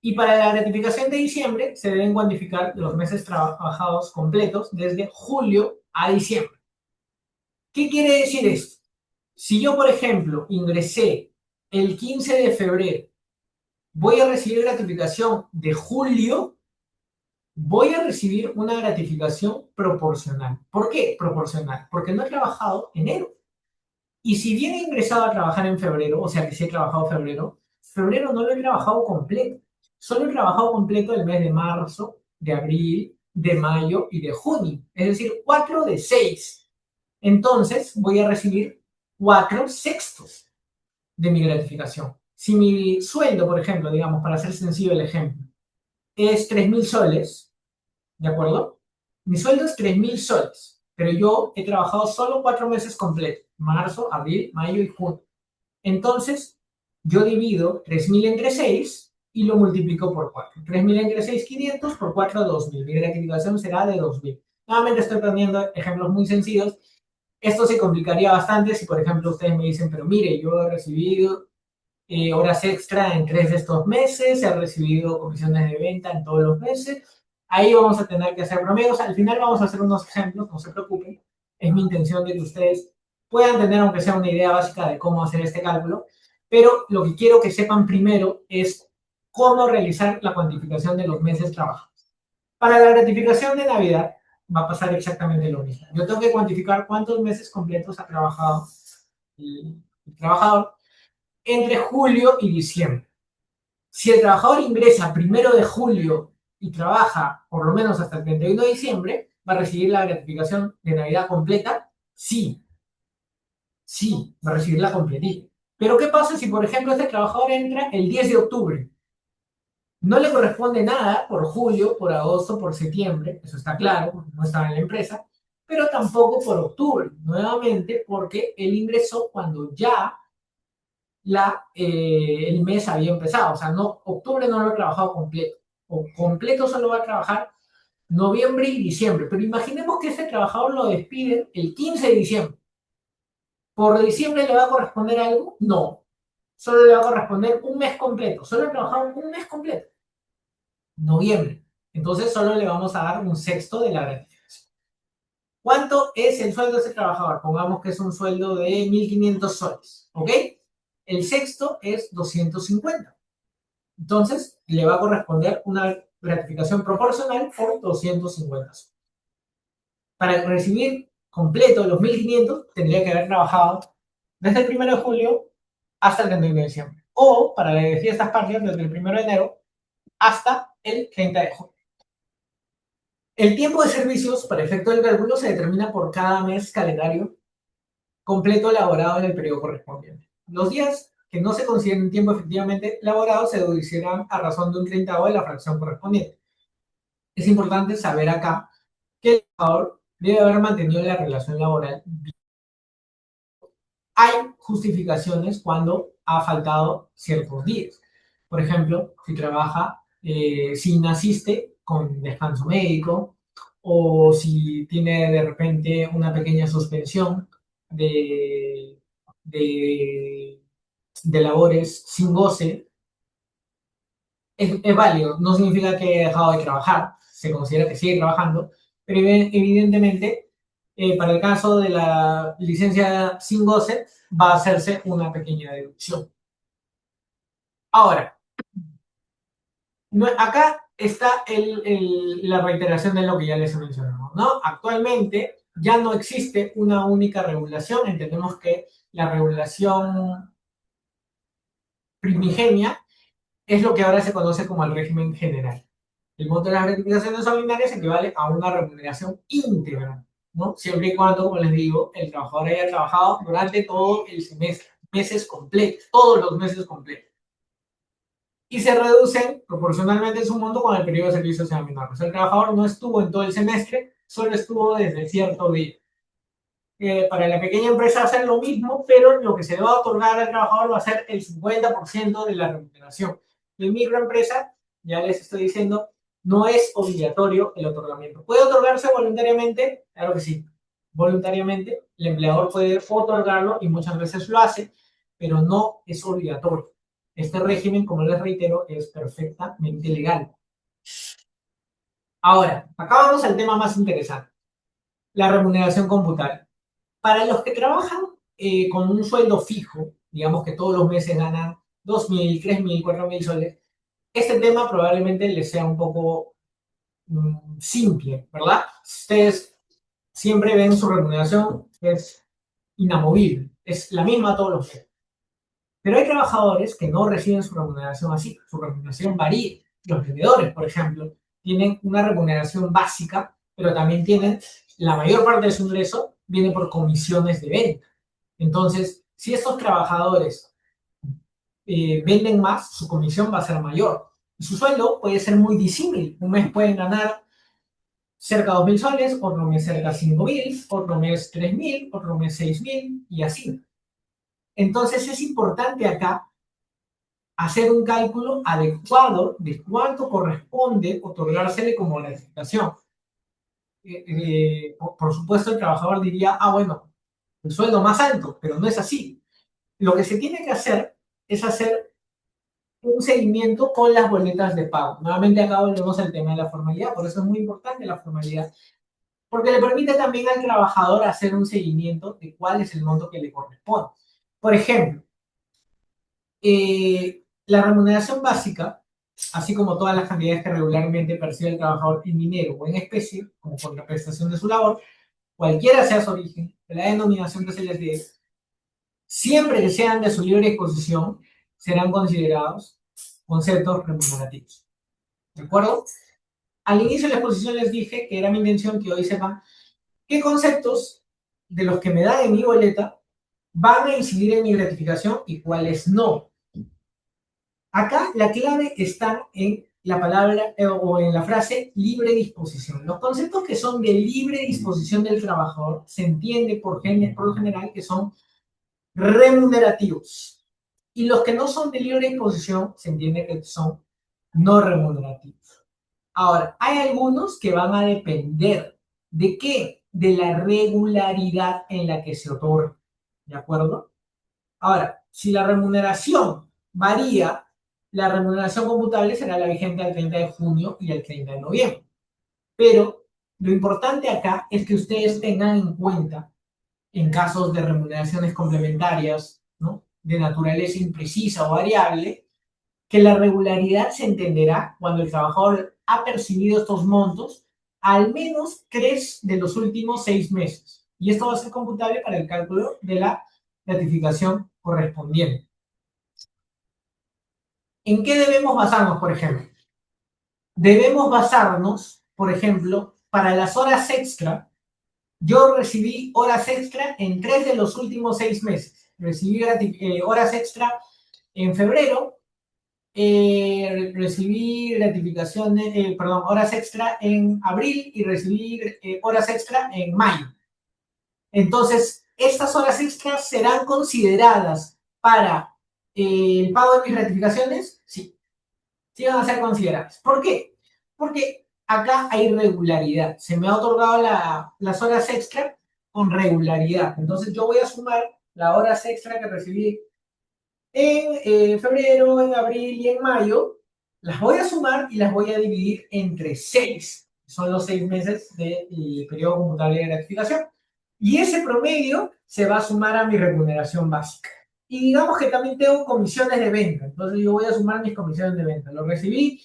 Y para la gratificación de diciembre, se deben cuantificar los meses trabajados completos desde julio a diciembre. ¿Qué quiere decir esto? Si yo, por ejemplo, ingresé el 15 de febrero, voy a recibir gratificación de julio, voy a recibir una gratificación proporcional. ¿Por qué proporcional? Porque no he trabajado enero. Y si bien he ingresado a trabajar en febrero, o sea que sí he trabajado febrero no lo he trabajado completo. Solo he trabajado completo el mes de marzo, de abril, de mayo y de junio. Es decir, 4 de 6. Entonces voy a recibir 4/6 de mi gratificación. Si mi sueldo, por ejemplo, digamos, para hacer sencillo el ejemplo, es 3.000 soles, ¿de acuerdo? Mi sueldo es 3.000 soles, pero yo he trabajado solo 4 meses completos, marzo, abril, mayo y junio. Entonces, yo divido 3.000 entre 6 y lo multiplico por 4. 3.000 entre 6, 500, por 4, 2.000. Mi gratificación será de 2.000. Nuevamente estoy poniendo ejemplos muy sencillos. Esto se complicaría bastante si, por ejemplo, ustedes me dicen, pero mire, yo he recibido horas extra en 3 de estos meses, he recibido comisiones de venta en todos los meses. Ahí vamos a tener que hacer promedios. Al final vamos a hacer unos ejemplos, no se preocupen. Es mi intención de que ustedes puedan tener, aunque sea una idea básica de cómo hacer este cálculo, pero lo que quiero que sepan primero es cómo realizar la cuantificación de los meses trabajados. Para la gratificación de Navidad va a pasar exactamente lo mismo. Yo tengo que cuantificar cuántos meses completos ha trabajado el trabajador entre julio y diciembre. Si el trabajador ingresa 1 de julio y trabaja por lo menos hasta el 31 de diciembre, ¿va a recibir la gratificación de Navidad completa? Sí. Sí, va a recibirla completita. Pero ¿qué pasa si, por ejemplo, este trabajador entra el 10 de octubre? No le corresponde nada por julio, por agosto, por septiembre, eso está claro, porque no estaba en la empresa, pero tampoco por octubre, nuevamente porque él ingresó cuando ya el mes había empezado. O sea, no, octubre no lo he trabajado completo. O completo solo va a trabajar noviembre y diciembre. Pero imaginemos que ese trabajador lo despiden el 15 de diciembre. ¿Por diciembre le va a corresponder algo? No. Solo le va a corresponder un mes completo. Solo he trabajado un mes completo. Noviembre. Entonces solo le vamos a dar 1/6 de la gratificación. ¿Cuánto es el sueldo de ese trabajador? Pongamos que es un sueldo de 1.500 soles. ¿Ok? El sexto es 250. Entonces, le va a corresponder una gratificación proporcional por 250 soles. Para recibir completo los 1.500, tendría que haber trabajado desde el 1 de julio hasta el 31 de diciembre. O para las fiestas patrias, desde el 1 de enero hasta el 30 de junio. El tiempo de servicios, para efecto del cálculo, se determina por cada mes calendario completo elaborado en el periodo correspondiente. Los días que no se consideren tiempo efectivamente laborado se deducirán a razón de un 30avo de la fracción correspondiente. Es importante saber acá que el trabajador debe haber mantenido la relación laboral. Hay justificaciones cuando ha faltado ciertos días. Por ejemplo, si trabaja sin asiste con descanso médico, o si tiene de repente una pequeña suspensión de, de labores sin goce, es válido. No significa que he dejado de trabajar, se considera que sigue trabajando, pero evidentemente, para el caso de la licencia sin goce, va a hacerse una pequeña deducción. Ahora, acá está la reiteración de lo que ya les he mencionado, ¿no? Actualmente ya no existe una única regulación. Entendemos que la regulación primigenia es lo que ahora se conoce como el régimen general. El monto de las gratificaciones ordinarias equivale a una remuneración íntegra, ¿no? Siempre y cuando, como les digo, el trabajador haya trabajado durante todo el semestre, meses completos, todos los meses completos. Y se reducen proporcionalmente en su monto cuando el periodo de servicio sea menor. O sea, el trabajador no estuvo en todo el semestre, solo estuvo desde cierto día. Para la pequeña empresa va a ser lo mismo, pero lo que se le va a otorgar al trabajador va a ser el 50% de la remuneración. En microempresa, ya les estoy diciendo, no es obligatorio el otorgamiento. ¿Puede otorgarse voluntariamente? Claro que sí. Voluntariamente, el empleador puede otorgarlo y muchas veces lo hace, pero no es obligatorio. Este régimen, como les reitero, es perfectamente legal. Ahora, acá vamos al tema más interesante. La remuneración computable. Para los que trabajan con un sueldo fijo, digamos que todos los meses ganan 2.000, 3.000, 4.000 soles, este tema probablemente les sea un poco simple, ¿verdad? Ustedes siempre ven su remuneración, es inamovible, es la misma todos los meses. Pero hay trabajadores que no reciben su remuneración así, su remuneración varía. Los vendedores, por ejemplo, tienen una remuneración básica, pero también tienen, la mayor parte de su ingreso viene por comisiones de venta. Entonces, si estos trabajadores venden más, su comisión va a ser mayor. Y su sueldo puede ser muy disímil. Un mes pueden ganar cerca de 2.000 soles, otro mes cerca de 5.000, otro mes 3.000, otro mes 6.000 y así. Entonces es importante acá hacer un cálculo adecuado de cuánto corresponde otorgársele como gratificación. Por supuesto, el trabajador diría, bueno, el sueldo más alto, pero no es así. Lo que se tiene que hacer es hacer un seguimiento con las boletas de pago. Nuevamente acá volvemos al tema de la formalidad, por eso es muy importante la formalidad, porque le permite también al trabajador hacer un seguimiento de cuál es el monto que le corresponde. Por ejemplo, la remuneración básica, así como todas las cantidades que regularmente percibe el trabajador en dinero o en especie, como contraprestación de su labor, cualquiera sea su origen, de la denominación que se les dé, siempre que sean de su libre disposición, serán considerados conceptos remunerativos. ¿De acuerdo? Al inicio de la exposición les dije que era mi intención que hoy sepan qué conceptos de los que me dan en mi boleta van a incidir en mi gratificación y cuáles no. Acá la clave está en la palabra o en la frase libre disposición. Los conceptos que son de libre disposición del trabajador se entiende por lo general que son remunerativos. Y los que no son de libre disposición se entiende que son no remunerativos. Ahora, hay algunos que van a depender ¿de qué? De la regularidad en la que se otorga. ¿De acuerdo? Ahora, si la remuneración varía, la remuneración computable será la vigente al 30 de junio y al 30 de noviembre. Pero lo importante acá es que ustedes tengan en cuenta, en casos de remuneraciones complementarias, ¿no?, de naturaleza imprecisa o variable, que la regularidad se entenderá cuando el trabajador ha percibido estos montos al menos 3 de los últimos 6 meses. Y esto va a ser computable para el cálculo de la gratificación correspondiente. ¿En qué debemos basarnos, por ejemplo? Debemos basarnos, por ejemplo, para las horas extra. Yo recibí horas extra en 3 de los últimos 6 meses. Recibí horas extra en febrero, recibí gratificaciones, horas extra en abril y recibí horas extra en mayo. Entonces, estas horas extras serán consideradas para el pago de mis gratificaciones, sí, sí van a ser consideradas. ¿Por qué? Porque acá hay regularidad. Se me ha otorgado las horas extra con regularidad. Entonces, yo voy a sumar las horas extra que recibí en febrero, en abril y en mayo, las voy a sumar y las voy a dividir entre 6. Son los 6 meses del periodo computable de gratificación. Y ese promedio se va a sumar a mi remuneración básica. Y digamos que también tengo comisiones de venta. Entonces yo voy a sumar mis comisiones de venta. Lo recibí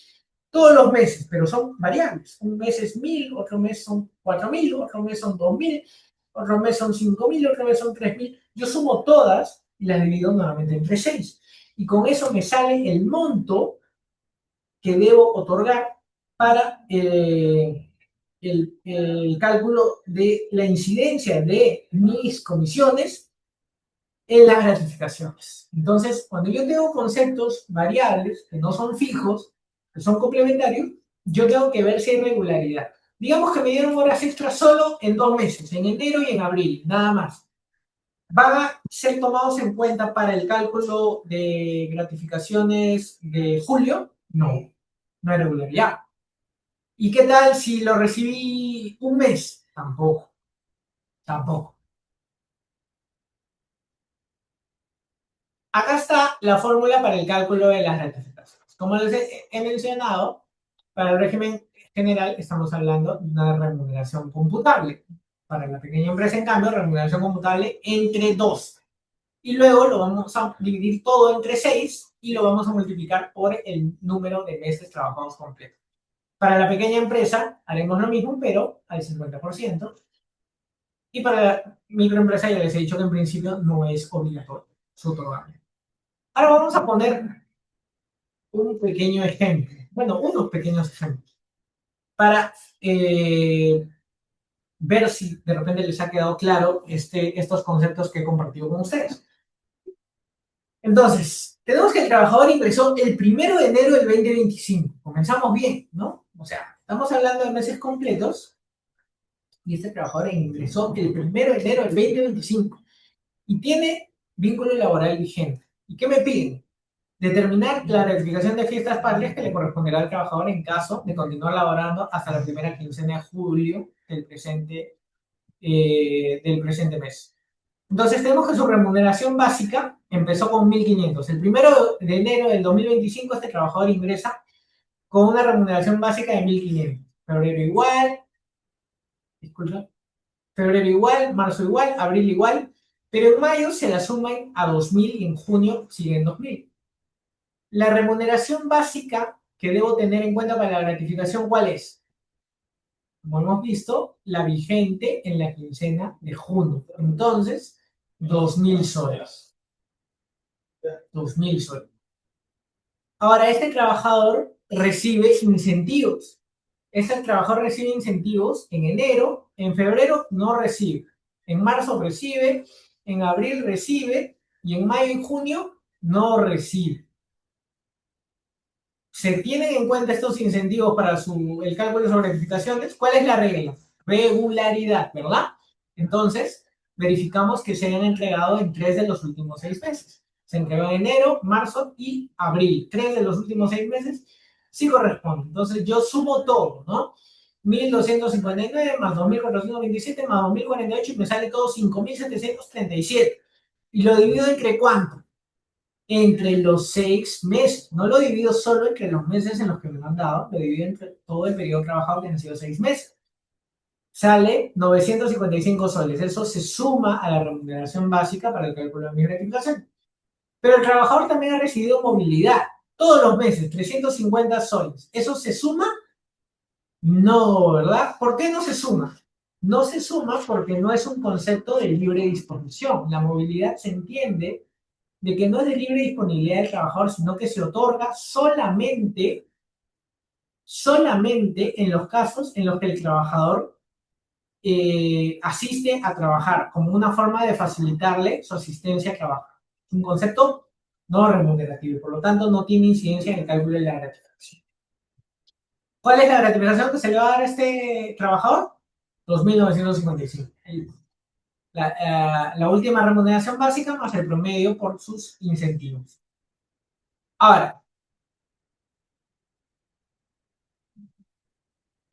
todos los meses, pero son variables. Un mes es 1.000, otro mes son 4.000, otro mes son 2.000, otro mes son 5.000, otro mes son 3.000. Yo sumo todas y las divido nuevamente entre 6. Y con eso me sale el monto que debo otorgar para el cálculo de la incidencia de mis comisiones en las gratificaciones. Entonces, cuando yo tengo conceptos variables que no son fijos, que son complementarios, yo tengo que ver si hay regularidad. Digamos que me dieron horas extras solo en 2 meses, en enero y en abril, nada más. ¿Van a ser tomados en cuenta para el cálculo de gratificaciones de julio? No, no hay regularidad. ¿Y qué tal si lo recibí un mes? Tampoco, tampoco. Acá está la fórmula para el cálculo de las gratificaciones. Como les he mencionado, para el régimen general estamos hablando de una remuneración computable. Para la pequeña empresa, en cambio, remuneración computable entre 2. Y luego lo vamos a dividir todo entre 6 y lo vamos a multiplicar por el número de meses trabajados completos. Para la pequeña empresa haremos lo mismo, pero al 50%. Y para la microempresa ya les he dicho que en principio no es obligatorio su otorgamiento. Ahora vamos a poner un pequeño ejemplo. Bueno, unos pequeños ejemplos. Para ver si de repente les ha quedado claro estos conceptos que he compartido con ustedes. Entonces, tenemos que el trabajador ingresó el 1 de enero del 2025. Comenzamos bien, ¿no? O sea, estamos hablando de meses completos. Y este trabajador ingresó el 1 de enero del 2025. Y tiene vínculo laboral vigente. ¿Y qué me piden? Determinar la gratificación de fiestas patrias que le corresponderá al trabajador en caso de continuar laborando hasta la primera quincena de julio del presente mes. Entonces tenemos que su remuneración básica empezó con 1.500. El 1 de enero del 2025 este trabajador ingresa con una remuneración básica de 1.500. Febrero igual, febrero igual, marzo igual, abril igual, pero en mayo se la suman a 2.000 y en junio siguen 2.000. La remuneración básica que debo tener en cuenta para la gratificación, ¿cuál es? Como hemos visto, la vigente en la quincena de junio. Entonces, 2.000 soles. 2.000 soles. Ahora, este trabajador recibe incentivos. Este trabajador recibe incentivos en enero, en febrero no recibe. En marzo recibe, en abril recibe y en mayo y junio no recibe. ¿Se tienen en cuenta estos incentivos para el cálculo de sus gratificaciones? ¿Cuál es la regla? Regularidad, ¿verdad? Entonces, verificamos que se hayan entregado en 3 de los últimos 6 meses. Se entregó en enero, marzo y abril. 3 de los últimos 6 meses sí corresponde. Entonces, yo sumo todo, ¿no? 1.259 más 2.427 más 2.048 y me sale todo 5.737. ¿Y lo divido entre cuánto? Entre los 6 meses. No lo divido solo entre los meses en los que me lo han dado, lo divido entre todo el periodo trabajado que han sido 6 meses. Sale 955 soles. Eso se suma a la remuneración básica para el cálculo de mi gratificación. Pero el trabajador también ha recibido movilidad. todos los meses, 350 soles. ¿Eso se suma? No, ¿verdad? ¿Por qué no se suma? No se suma porque no es un concepto de libre disposición. La movilidad se entiende de que no es de libre disponibilidad del trabajador, sino que se otorga solamente en los casos en los que el trabajador asiste a trabajar, como una forma de facilitarle su asistencia a trabajo. Es un concepto no remunerativo, por lo tanto no tiene incidencia en el cálculo de la gratificación. ¿Cuál es la gratificación que se le va a dar a este trabajador? 2.955. La última remuneración básica más el promedio por sus incentivos. Ahora,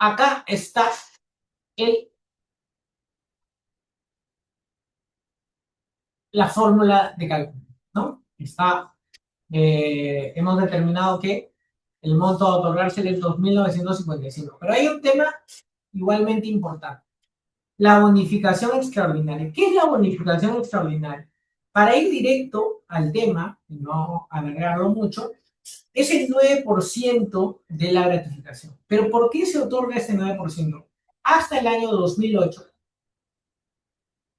acá está la fórmula de cálculo, ¿no? Hemos determinado que el monto a otorgarse es 2.955. Pero hay un tema igualmente importante. La bonificación extraordinaria. ¿Qué es la bonificación extraordinaria? Para ir directo al tema, y no alargarlo mucho, es el 9% de la gratificación. ¿Pero por qué se otorga este 9%? Hasta el año 2008,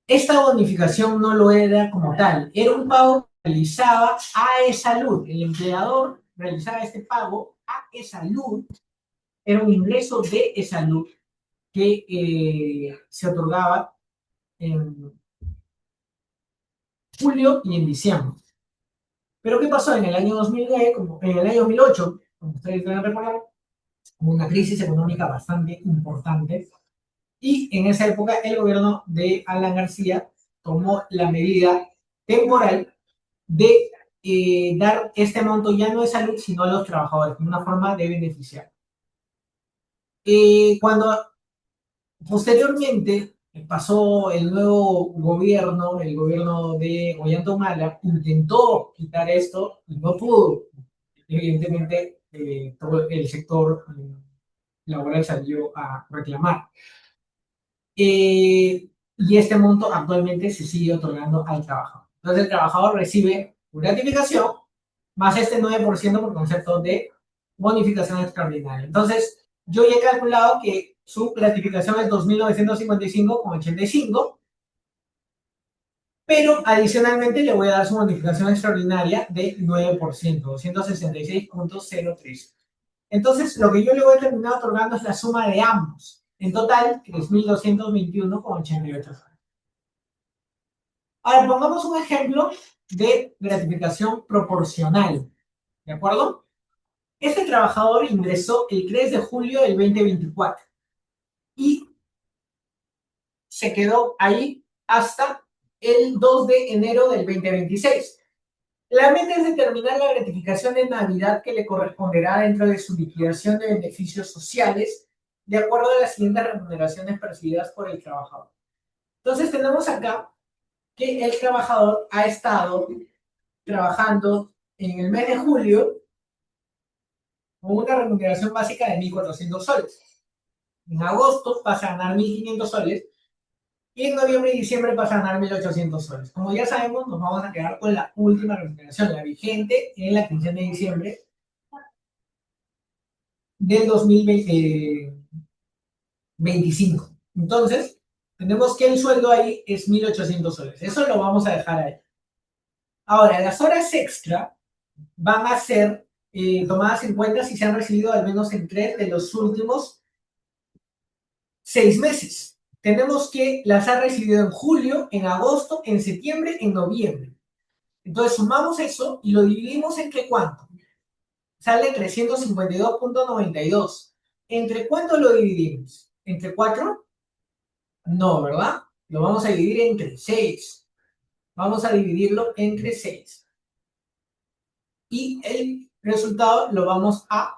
esta bonificación no lo era como tal. Era un pago que realizaba AESalud. El empleador realizaba este pago a ESalud. Era un ingreso de ESalud que se otorgaba en julio y en diciembre. Pero ¿qué pasó en el año 2009? En el año 2008, como ustedes deben recordar, hubo una crisis económica bastante importante y en esa época el gobierno de Alan García tomó la medida temporal de dar este monto ya no de salud, sino a los trabajadores, como una forma de beneficiar. Cuando posteriormente pasó el nuevo gobierno, el gobierno de Ollanta Humala, intentó quitar esto y no pudo. Evidentemente, todo el sector laboral salió a reclamar. Y este monto actualmente se sigue otorgando al trabajador. Entonces, el trabajador recibe una gratificación más este 9% por concepto de bonificación extraordinaria. Entonces, yo ya he calculado que su gratificación es 2.955,85, pero adicionalmente le voy a dar su bonificación extraordinaria de 9%, 266,03. Entonces, lo que yo le voy a terminar otorgando es la suma de ambos. En total, 3.221,88. Ahora, pongamos un ejemplo de gratificación proporcional. ¿De acuerdo? Este trabajador ingresó el 3 de julio del 2024 y se quedó ahí hasta el 2 de enero del 2026. La meta es determinar la gratificación de Navidad que le corresponderá dentro de su liquidación de beneficios sociales de acuerdo a las siguientes remuneraciones percibidas por el trabajador. Entonces tenemos acá que el trabajador ha estado trabajando en el mes de julio con una remuneración básica de 1.400 soles. En agosto pasa a ganar 1.500 soles y en noviembre y diciembre pasa a ganar 1.800 soles. Como ya sabemos, nos vamos a quedar con la última remuneración, la vigente en la quincena de diciembre del 2025. Entonces, tenemos que el sueldo ahí es 1.800 soles. Eso lo vamos a dejar ahí. Ahora, las horas extra van a ser tomadas en cuenta si se han recibido al menos en 3 de los últimos 6 meses. Tenemos que las ha recibido en julio, en agosto, en septiembre, en noviembre. Entonces sumamos eso y lo dividimos entre ¿cuánto? Sale 352,92. ¿Entre cuánto lo dividimos? ¿Entre 4? No, ¿verdad? Lo vamos a dividir entre 6. Vamos a dividirlo entre 6. Y el resultado lo vamos a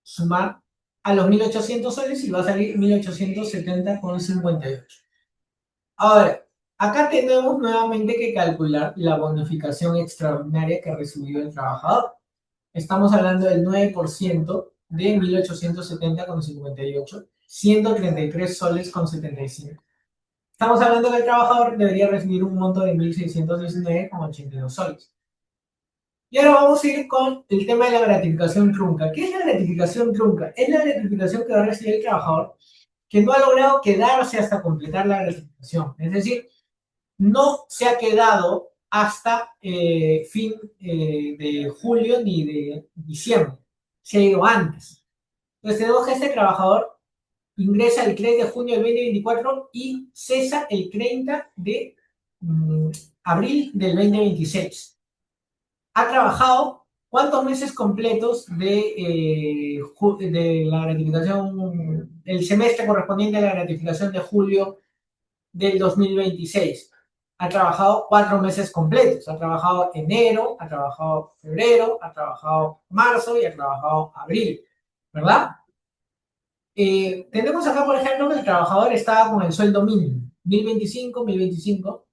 sumar a los 1.800 soles y va a salir 1.870,58. Ahora, acá tenemos nuevamente que calcular la bonificación extraordinaria que recibió el trabajador. Estamos hablando del 9% de 1.870,58, 133 soles con 75. Estamos hablando que el trabajador debería recibir un monto de 1.619,82 soles. Y ahora vamos a ir con el tema de la gratificación trunca. ¿Qué es la gratificación trunca? Es la gratificación que va a recibir el trabajador que no ha logrado quedarse hasta completar la gratificación. Es decir, no se ha quedado hasta fin de julio ni de diciembre. Se ha ido antes. Entonces tenemos que este trabajador ingresa el 3 de junio del 2024 y cesa el 30 de abril del 2026. Ha trabajado cuántos meses completos de la gratificación, el semestre correspondiente a la gratificación de julio del 2026. Ha trabajado 4 meses completos. Ha trabajado enero, ha trabajado febrero, ha trabajado marzo y ha trabajado abril, ¿verdad? Tenemos acá, por ejemplo, que el trabajador estaba con el sueldo mínimo, 1025,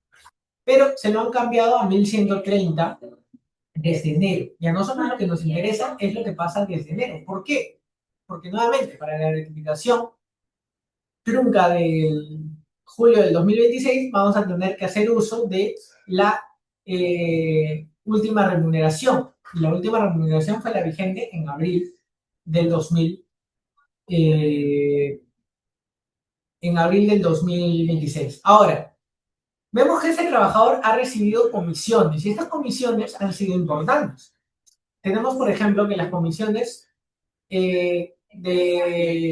pero se lo han cambiado a 1130 desde enero. Y a nosotros lo que nos interesa es lo que pasa desde enero. ¿Por qué? Porque nuevamente, para la rectificación trunca del julio del 2026, vamos a tener que hacer uso de la última remuneración. Y la última remuneración fue la vigente en abril del 2026. Ahora, vemos que este trabajador ha recibido comisiones y estas comisiones han sido importantes. Tenemos, por ejemplo, que las comisiones de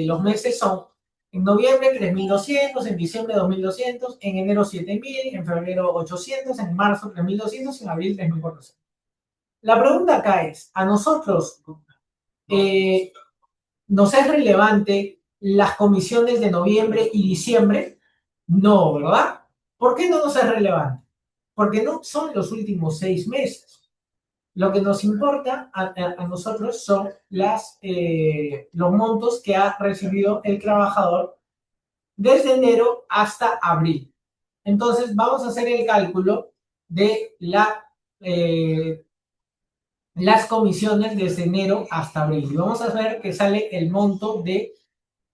los meses son en noviembre 3.200, en diciembre 2.200, en enero 7.000, en febrero 800, en marzo 3.200 y en abril 3.400. La pregunta acá es, ¿a nosotros nos es relevante las comisiones de noviembre y diciembre? No, ¿verdad? ¿Por qué no nos es relevante? Porque no son los últimos 6 meses. Lo que nos importa a nosotros son los montos que ha recibido el trabajador desde enero hasta abril. Entonces, vamos a hacer el cálculo de las comisiones desde enero hasta abril. Y vamos a ver que sale el monto de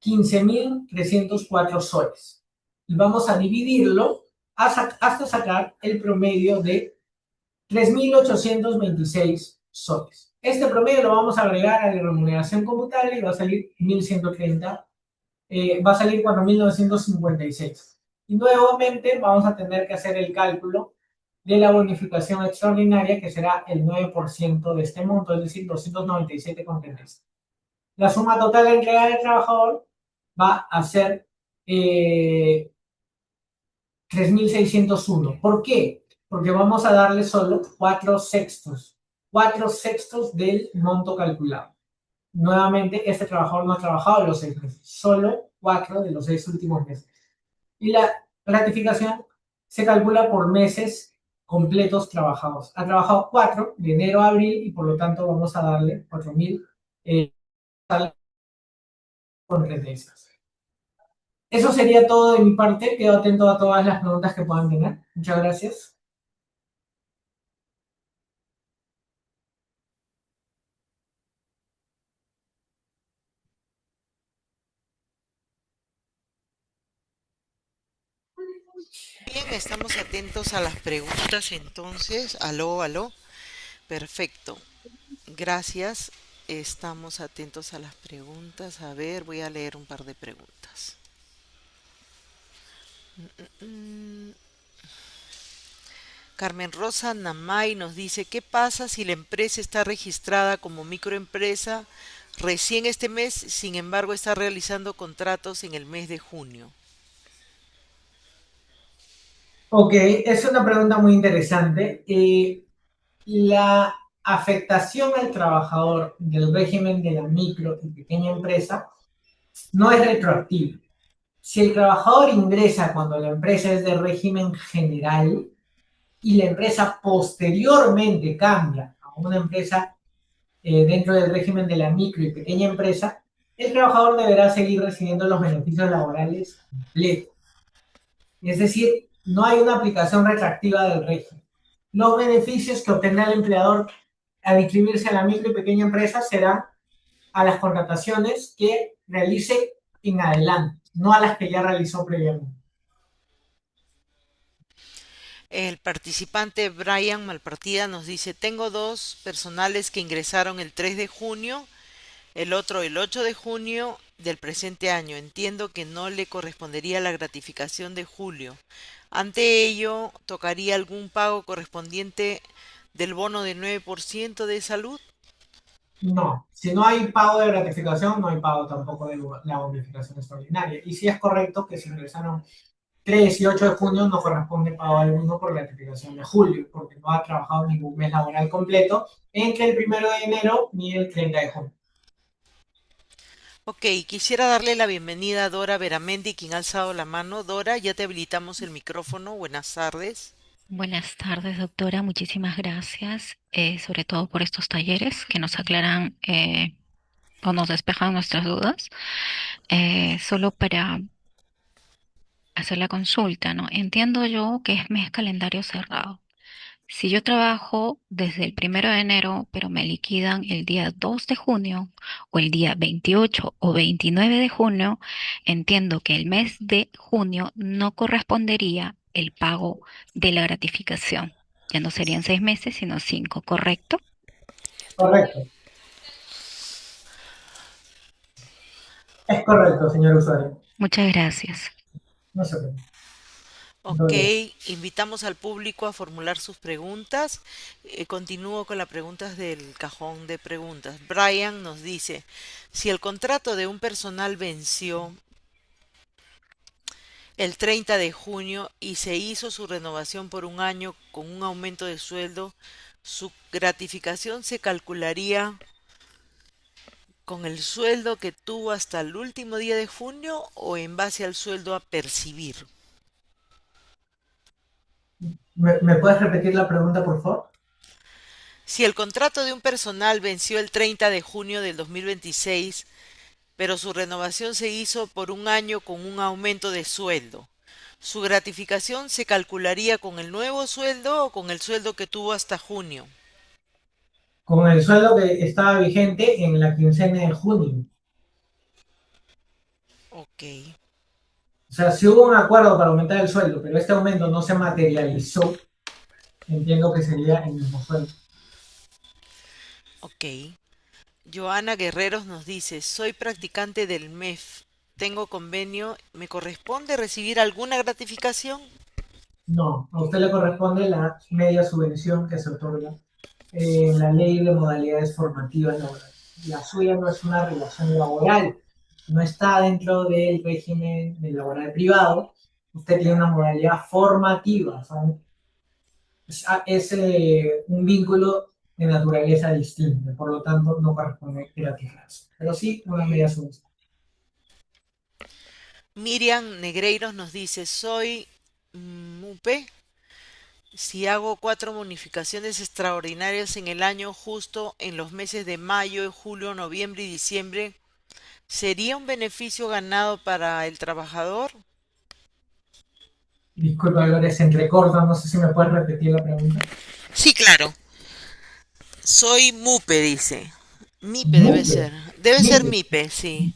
15.304 soles. Y vamos a dividirlo hasta sacar el promedio de 3.826 soles. Este promedio lo vamos a agregar a la remuneración computable y va a salir 1.130, va a salir 4.956. Y nuevamente vamos a tener que hacer el cálculo de la bonificación extraordinaria, que será el 9% de este monto, es decir, 297,36. La suma total de entrega del trabajador va a ser 3.601. ¿Por qué? Porque vamos a darle solo 4/6 del monto calculado. Nuevamente, este trabajador no ha trabajado los 6 meses, solo 4 de los 6 últimos meses. Y la gratificación se calcula por meses completos trabajados. Ha trabajado 4 de enero a abril y por lo tanto vamos a darle 4.000 con 36. Eso sería todo de mi parte. Quedo atento a todas las preguntas que puedan tener. Muchas gracias. Bien, estamos atentos a las preguntas entonces. Aló, aló. Perfecto. Gracias. Estamos atentos a las preguntas. A ver, voy a leer un par de preguntas. Carmen Rosa Namay nos dice, ¿qué pasa si la empresa está registrada como microempresa recién este mes, sin embargo está realizando contratos en el mes de junio? Ok, es una pregunta muy interesante. La afectación al trabajador del régimen de la micro y pequeña empresa no es retroactiva. Si el trabajador ingresa cuando la empresa es de régimen general y la empresa posteriormente cambia a una empresa dentro del régimen de la micro y pequeña empresa, el trabajador deberá seguir recibiendo los beneficios laborales completos. Es decir, no hay una aplicación retroactiva del régimen. Los beneficios que obtendrá el empleador al inscribirse a la micro y pequeña empresa serán a las contrataciones que realice en adelante, no a las que ya realizó previamente. El participante Brian Malpartida nos dice, tengo dos personales que ingresaron el 3 de junio, el otro el 8 de junio del presente año. Entiendo que no le correspondería la gratificación de julio. Ante ello, ¿tocaría algún pago correspondiente del bono de 9% de salud? No, si no hay pago de gratificación, no hay pago tampoco de la bonificación extraordinaria. Y sí es correcto que si ingresaron 3 y 8 de junio no corresponde pago alguno por gratificación de julio, porque no ha trabajado ningún mes laboral completo entre el 1 de enero ni el 30 de junio. Ok, quisiera darle la bienvenida a Dora Veramendi, quien ha alzado la mano. Dora, ya te habilitamos el micrófono. Buenas tardes. Buenas tardes, doctora. Muchísimas gracias, sobre todo por estos talleres que nos aclaran o nos despejan nuestras dudas. Solo para hacer la consulta, ¿no? Entiendo yo que es mes calendario cerrado. Si yo trabajo desde el 1 de enero, pero me liquidan el día 2 de junio o el día 28 o 29 de junio, entiendo que el mes de junio no correspondería el pago de la gratificación. Ya no serían 6 meses, sino 5, ¿correcto? Correcto. Es correcto, señor usuario. Muchas gracias. No se preocupe. Ok, invitamos al público a formular sus preguntas. Continúo con las preguntas del cajón de preguntas. Brian nos dice, si el contrato de un personal venció el 30 de junio y se hizo su renovación por un año con un aumento de sueldo, ¿su gratificación se calcularía con el sueldo que tuvo hasta el último día de junio o en base al sueldo a percibir? ¿Me puedes repetir la pregunta, por favor? Si el contrato de un personal venció el 30 de junio del 2026, pero su renovación se hizo por un año con un aumento de sueldo, ¿su gratificación se calcularía con el nuevo sueldo o con el sueldo que tuvo hasta junio? Con el sueldo que estaba vigente en la quincena de junio. Ok. O sea, si hubo un acuerdo para aumentar el sueldo, pero este aumento no se materializó, entiendo que sería el mismo sueldo. Ok. Joana Guerreros nos dice, soy practicante del MEF, tengo convenio, ¿me corresponde recibir alguna gratificación? No, a usted le corresponde la media subvención que se otorga en la ley de modalidades formativas laborales. La suya no es una relación laboral, no está dentro del régimen de laboral privado, usted tiene una modalidad formativa, es un vínculo de naturaleza distinta, por lo tanto no corresponde gratificación, pero sí una media subvención. Miriam Negreiros nos dice, soy MUPE, si hago 4 bonificaciones extraordinarias en el año justo en los meses de mayo, julio, noviembre y diciembre, ¿sería un beneficio ganado para el trabajador? Disculpa, Gloria, se entrecorta, no sé si me puedes repetir la pregunta. Sí, claro. Soy MUPE, dice. MIPE debe ser. Debe ser MIPE, sí.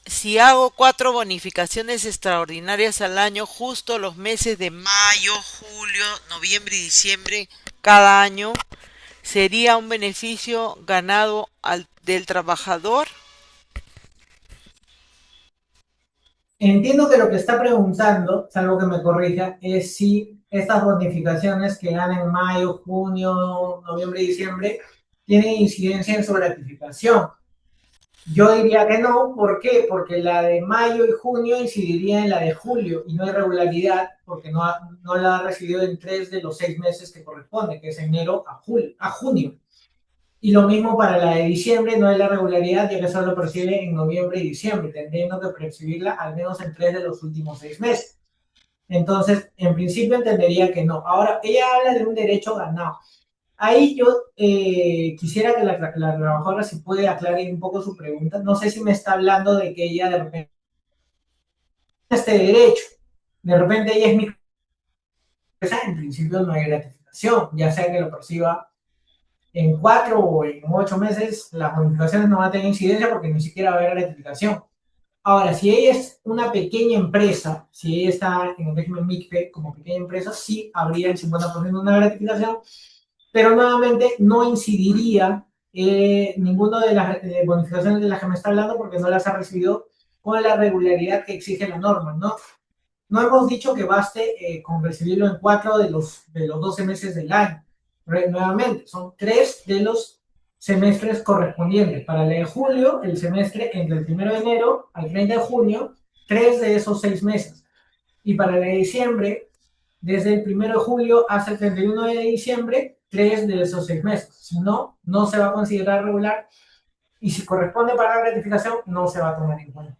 Si hago 4 bonificaciones extraordinarias al año, justo los meses de mayo, julio, noviembre y diciembre, cada año, ¿sería un beneficio ganado del trabajador? Entiendo que lo que está preguntando, salvo que me corrija, es si estas bonificaciones que dan en mayo, junio, noviembre y diciembre tienen incidencia en su gratificación. Yo diría que no, ¿por qué? Porque la de mayo y junio incidiría en la de julio y no hay regularidad porque no la ha recibido en 3 de los 6 meses que corresponde, que es enero a junio. Y lo mismo para la de diciembre, no hay la regularidad ya que solo percibe en noviembre y diciembre, teniendo que percibirla al menos en 3 de los últimos 6 meses. Entonces, en principio entendería que no. Ahora, ella habla de un derecho ganado. Ahí yo quisiera que la trabajadora si puede aclarar un poco su pregunta. No sé si me está hablando de que ella de repente este derecho, de repente ella es mi empresa, en principio no hay gratificación, ya sea que lo perciba en 4 o en 8 meses, las bonificaciones no van a tener incidencia porque ni siquiera va a haber gratificación. Ahora, si ella es una pequeña empresa, si ella está en el régimen MICFE como pequeña empresa, sí habría el 50% de una gratificación, pero nuevamente no incidiría ninguna de las bonificaciones de las que me está hablando porque no las ha recibido con la regularidad que exige la norma, ¿no? No hemos dicho que baste con recibirlo en 4 de los 12 meses del año. Nuevamente, son 3 de los semestres correspondientes. Para la de julio, el semestre entre el 1 de enero al 30 de junio, 3 de esos 6 meses. Y para la de diciembre, desde el 1 de julio hasta el 31 de diciembre, 3 de esos 6 meses. Si no, no se va a considerar regular. Y si corresponde para la gratificación, no se va a tomar en cuenta.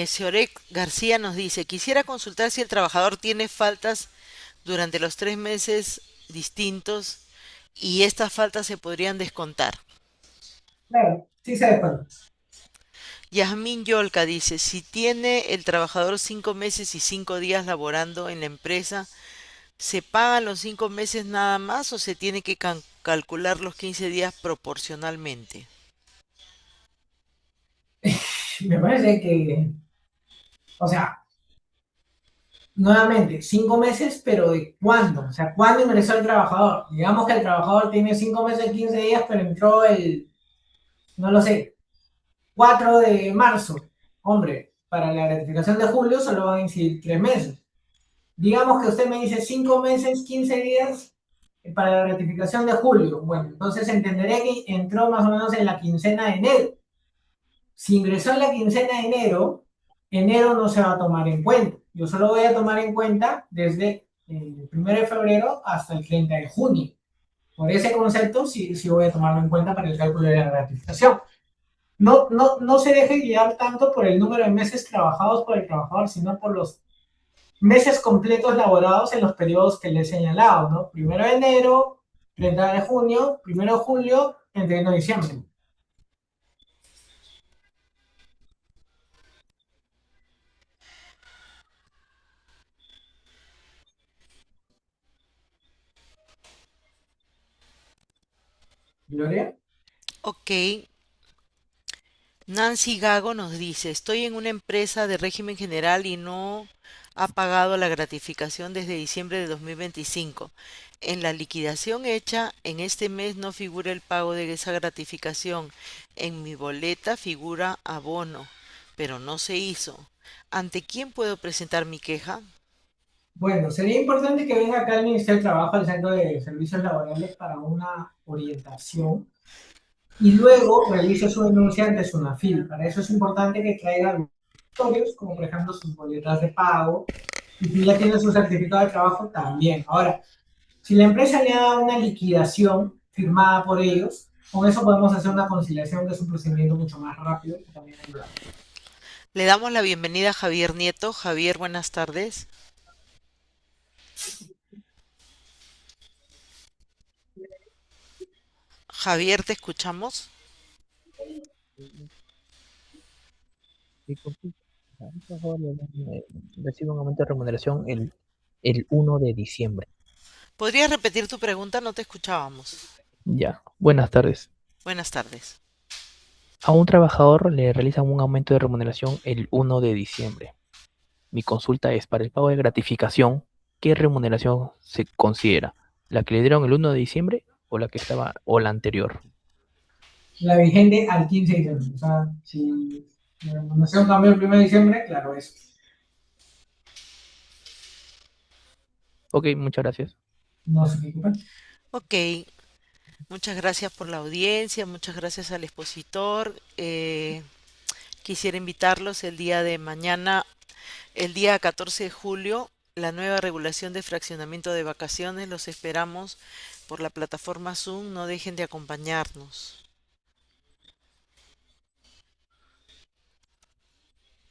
Seorek García nos dice, quisiera consultar si el trabajador tiene faltas durante los 3 meses distintos y estas faltas se podrían descontar. Claro, sí se descuenta. Yasmín Yolka dice, si tiene el trabajador 5 meses y 5 días laborando en la empresa, ¿se pagan los 5 meses nada más o se tiene que calcular los 15 días proporcionalmente? Me parece que, o sea, nuevamente, 5 meses, pero ¿de cuándo? O sea, ¿cuándo ingresó el trabajador? Digamos que el trabajador tiene 5 meses y 15 días, pero entró no lo sé, 4 de marzo. Hombre, para la gratificación de julio solo van a incidir 3 meses. Digamos que usted me dice 5 meses, 15 días para la gratificación de julio. Bueno, entonces entenderé que entró más o menos en la quincena de enero. Si ingresó en la quincena de enero, enero no se va a tomar en cuenta. Yo solo voy a tomar en cuenta desde el 1 de febrero hasta el 30 de junio. Por ese concepto, sí voy a tomarlo en cuenta para el cálculo de la gratificación. No se deje guiar tanto por el número de meses trabajados por el trabajador, sino por los meses completos laborados en los periodos que le he señalado, ¿no? 1 de enero, 30 de junio, 1 de julio, 31 de diciembre. Gloria. Ok. Nancy Gago nos dice, estoy en una empresa de régimen general y no ha pagado la gratificación desde diciembre de 2025. En la liquidación hecha en este mes no figura el pago de esa gratificación. En mi boleta figura abono, pero no se hizo. ¿Ante quién puedo presentar mi queja? Bueno, sería importante que venga acá al Ministerio de Trabajo, al Centro de Servicios Laborales, para una orientación y luego realice su denuncia ante SUNAFIL. Para eso es importante que traiga documentos, como por ejemplo sus boletas de pago, y si ya tiene su certificado de trabajo, también. Ahora, si la empresa le ha dado una liquidación firmada por ellos, con eso podemos hacer una conciliación, que es un procedimiento mucho más rápido y también ayuda. Le damos la bienvenida a Javier Nieto. Javier, buenas tardes. Javier, ¿te escuchamos? Recibe un aumento de remuneración el 1 de diciembre. ¿Podrías repetir tu pregunta? No te escuchábamos. Ya, buenas tardes. Buenas tardes. A un trabajador le realizan un aumento de remuneración el 1 de diciembre. Mi consulta es, para el pago de gratificación, ¿qué remuneración se considera? ¿La que le dieron el 1 de diciembre o la anterior? La vigente al 15 de diciembre. O sea, si la remuneración cambió el 1 de diciembre, claro, eso. Ok, muchas gracias. No se preocupen. Ok, muchas gracias por la audiencia, muchas gracias al expositor. Quisiera invitarlos el día de mañana, el día 14 de julio, la nueva regulación de fraccionamiento de vacaciones. Los esperamos por la plataforma Zoom, no dejen de acompañarnos.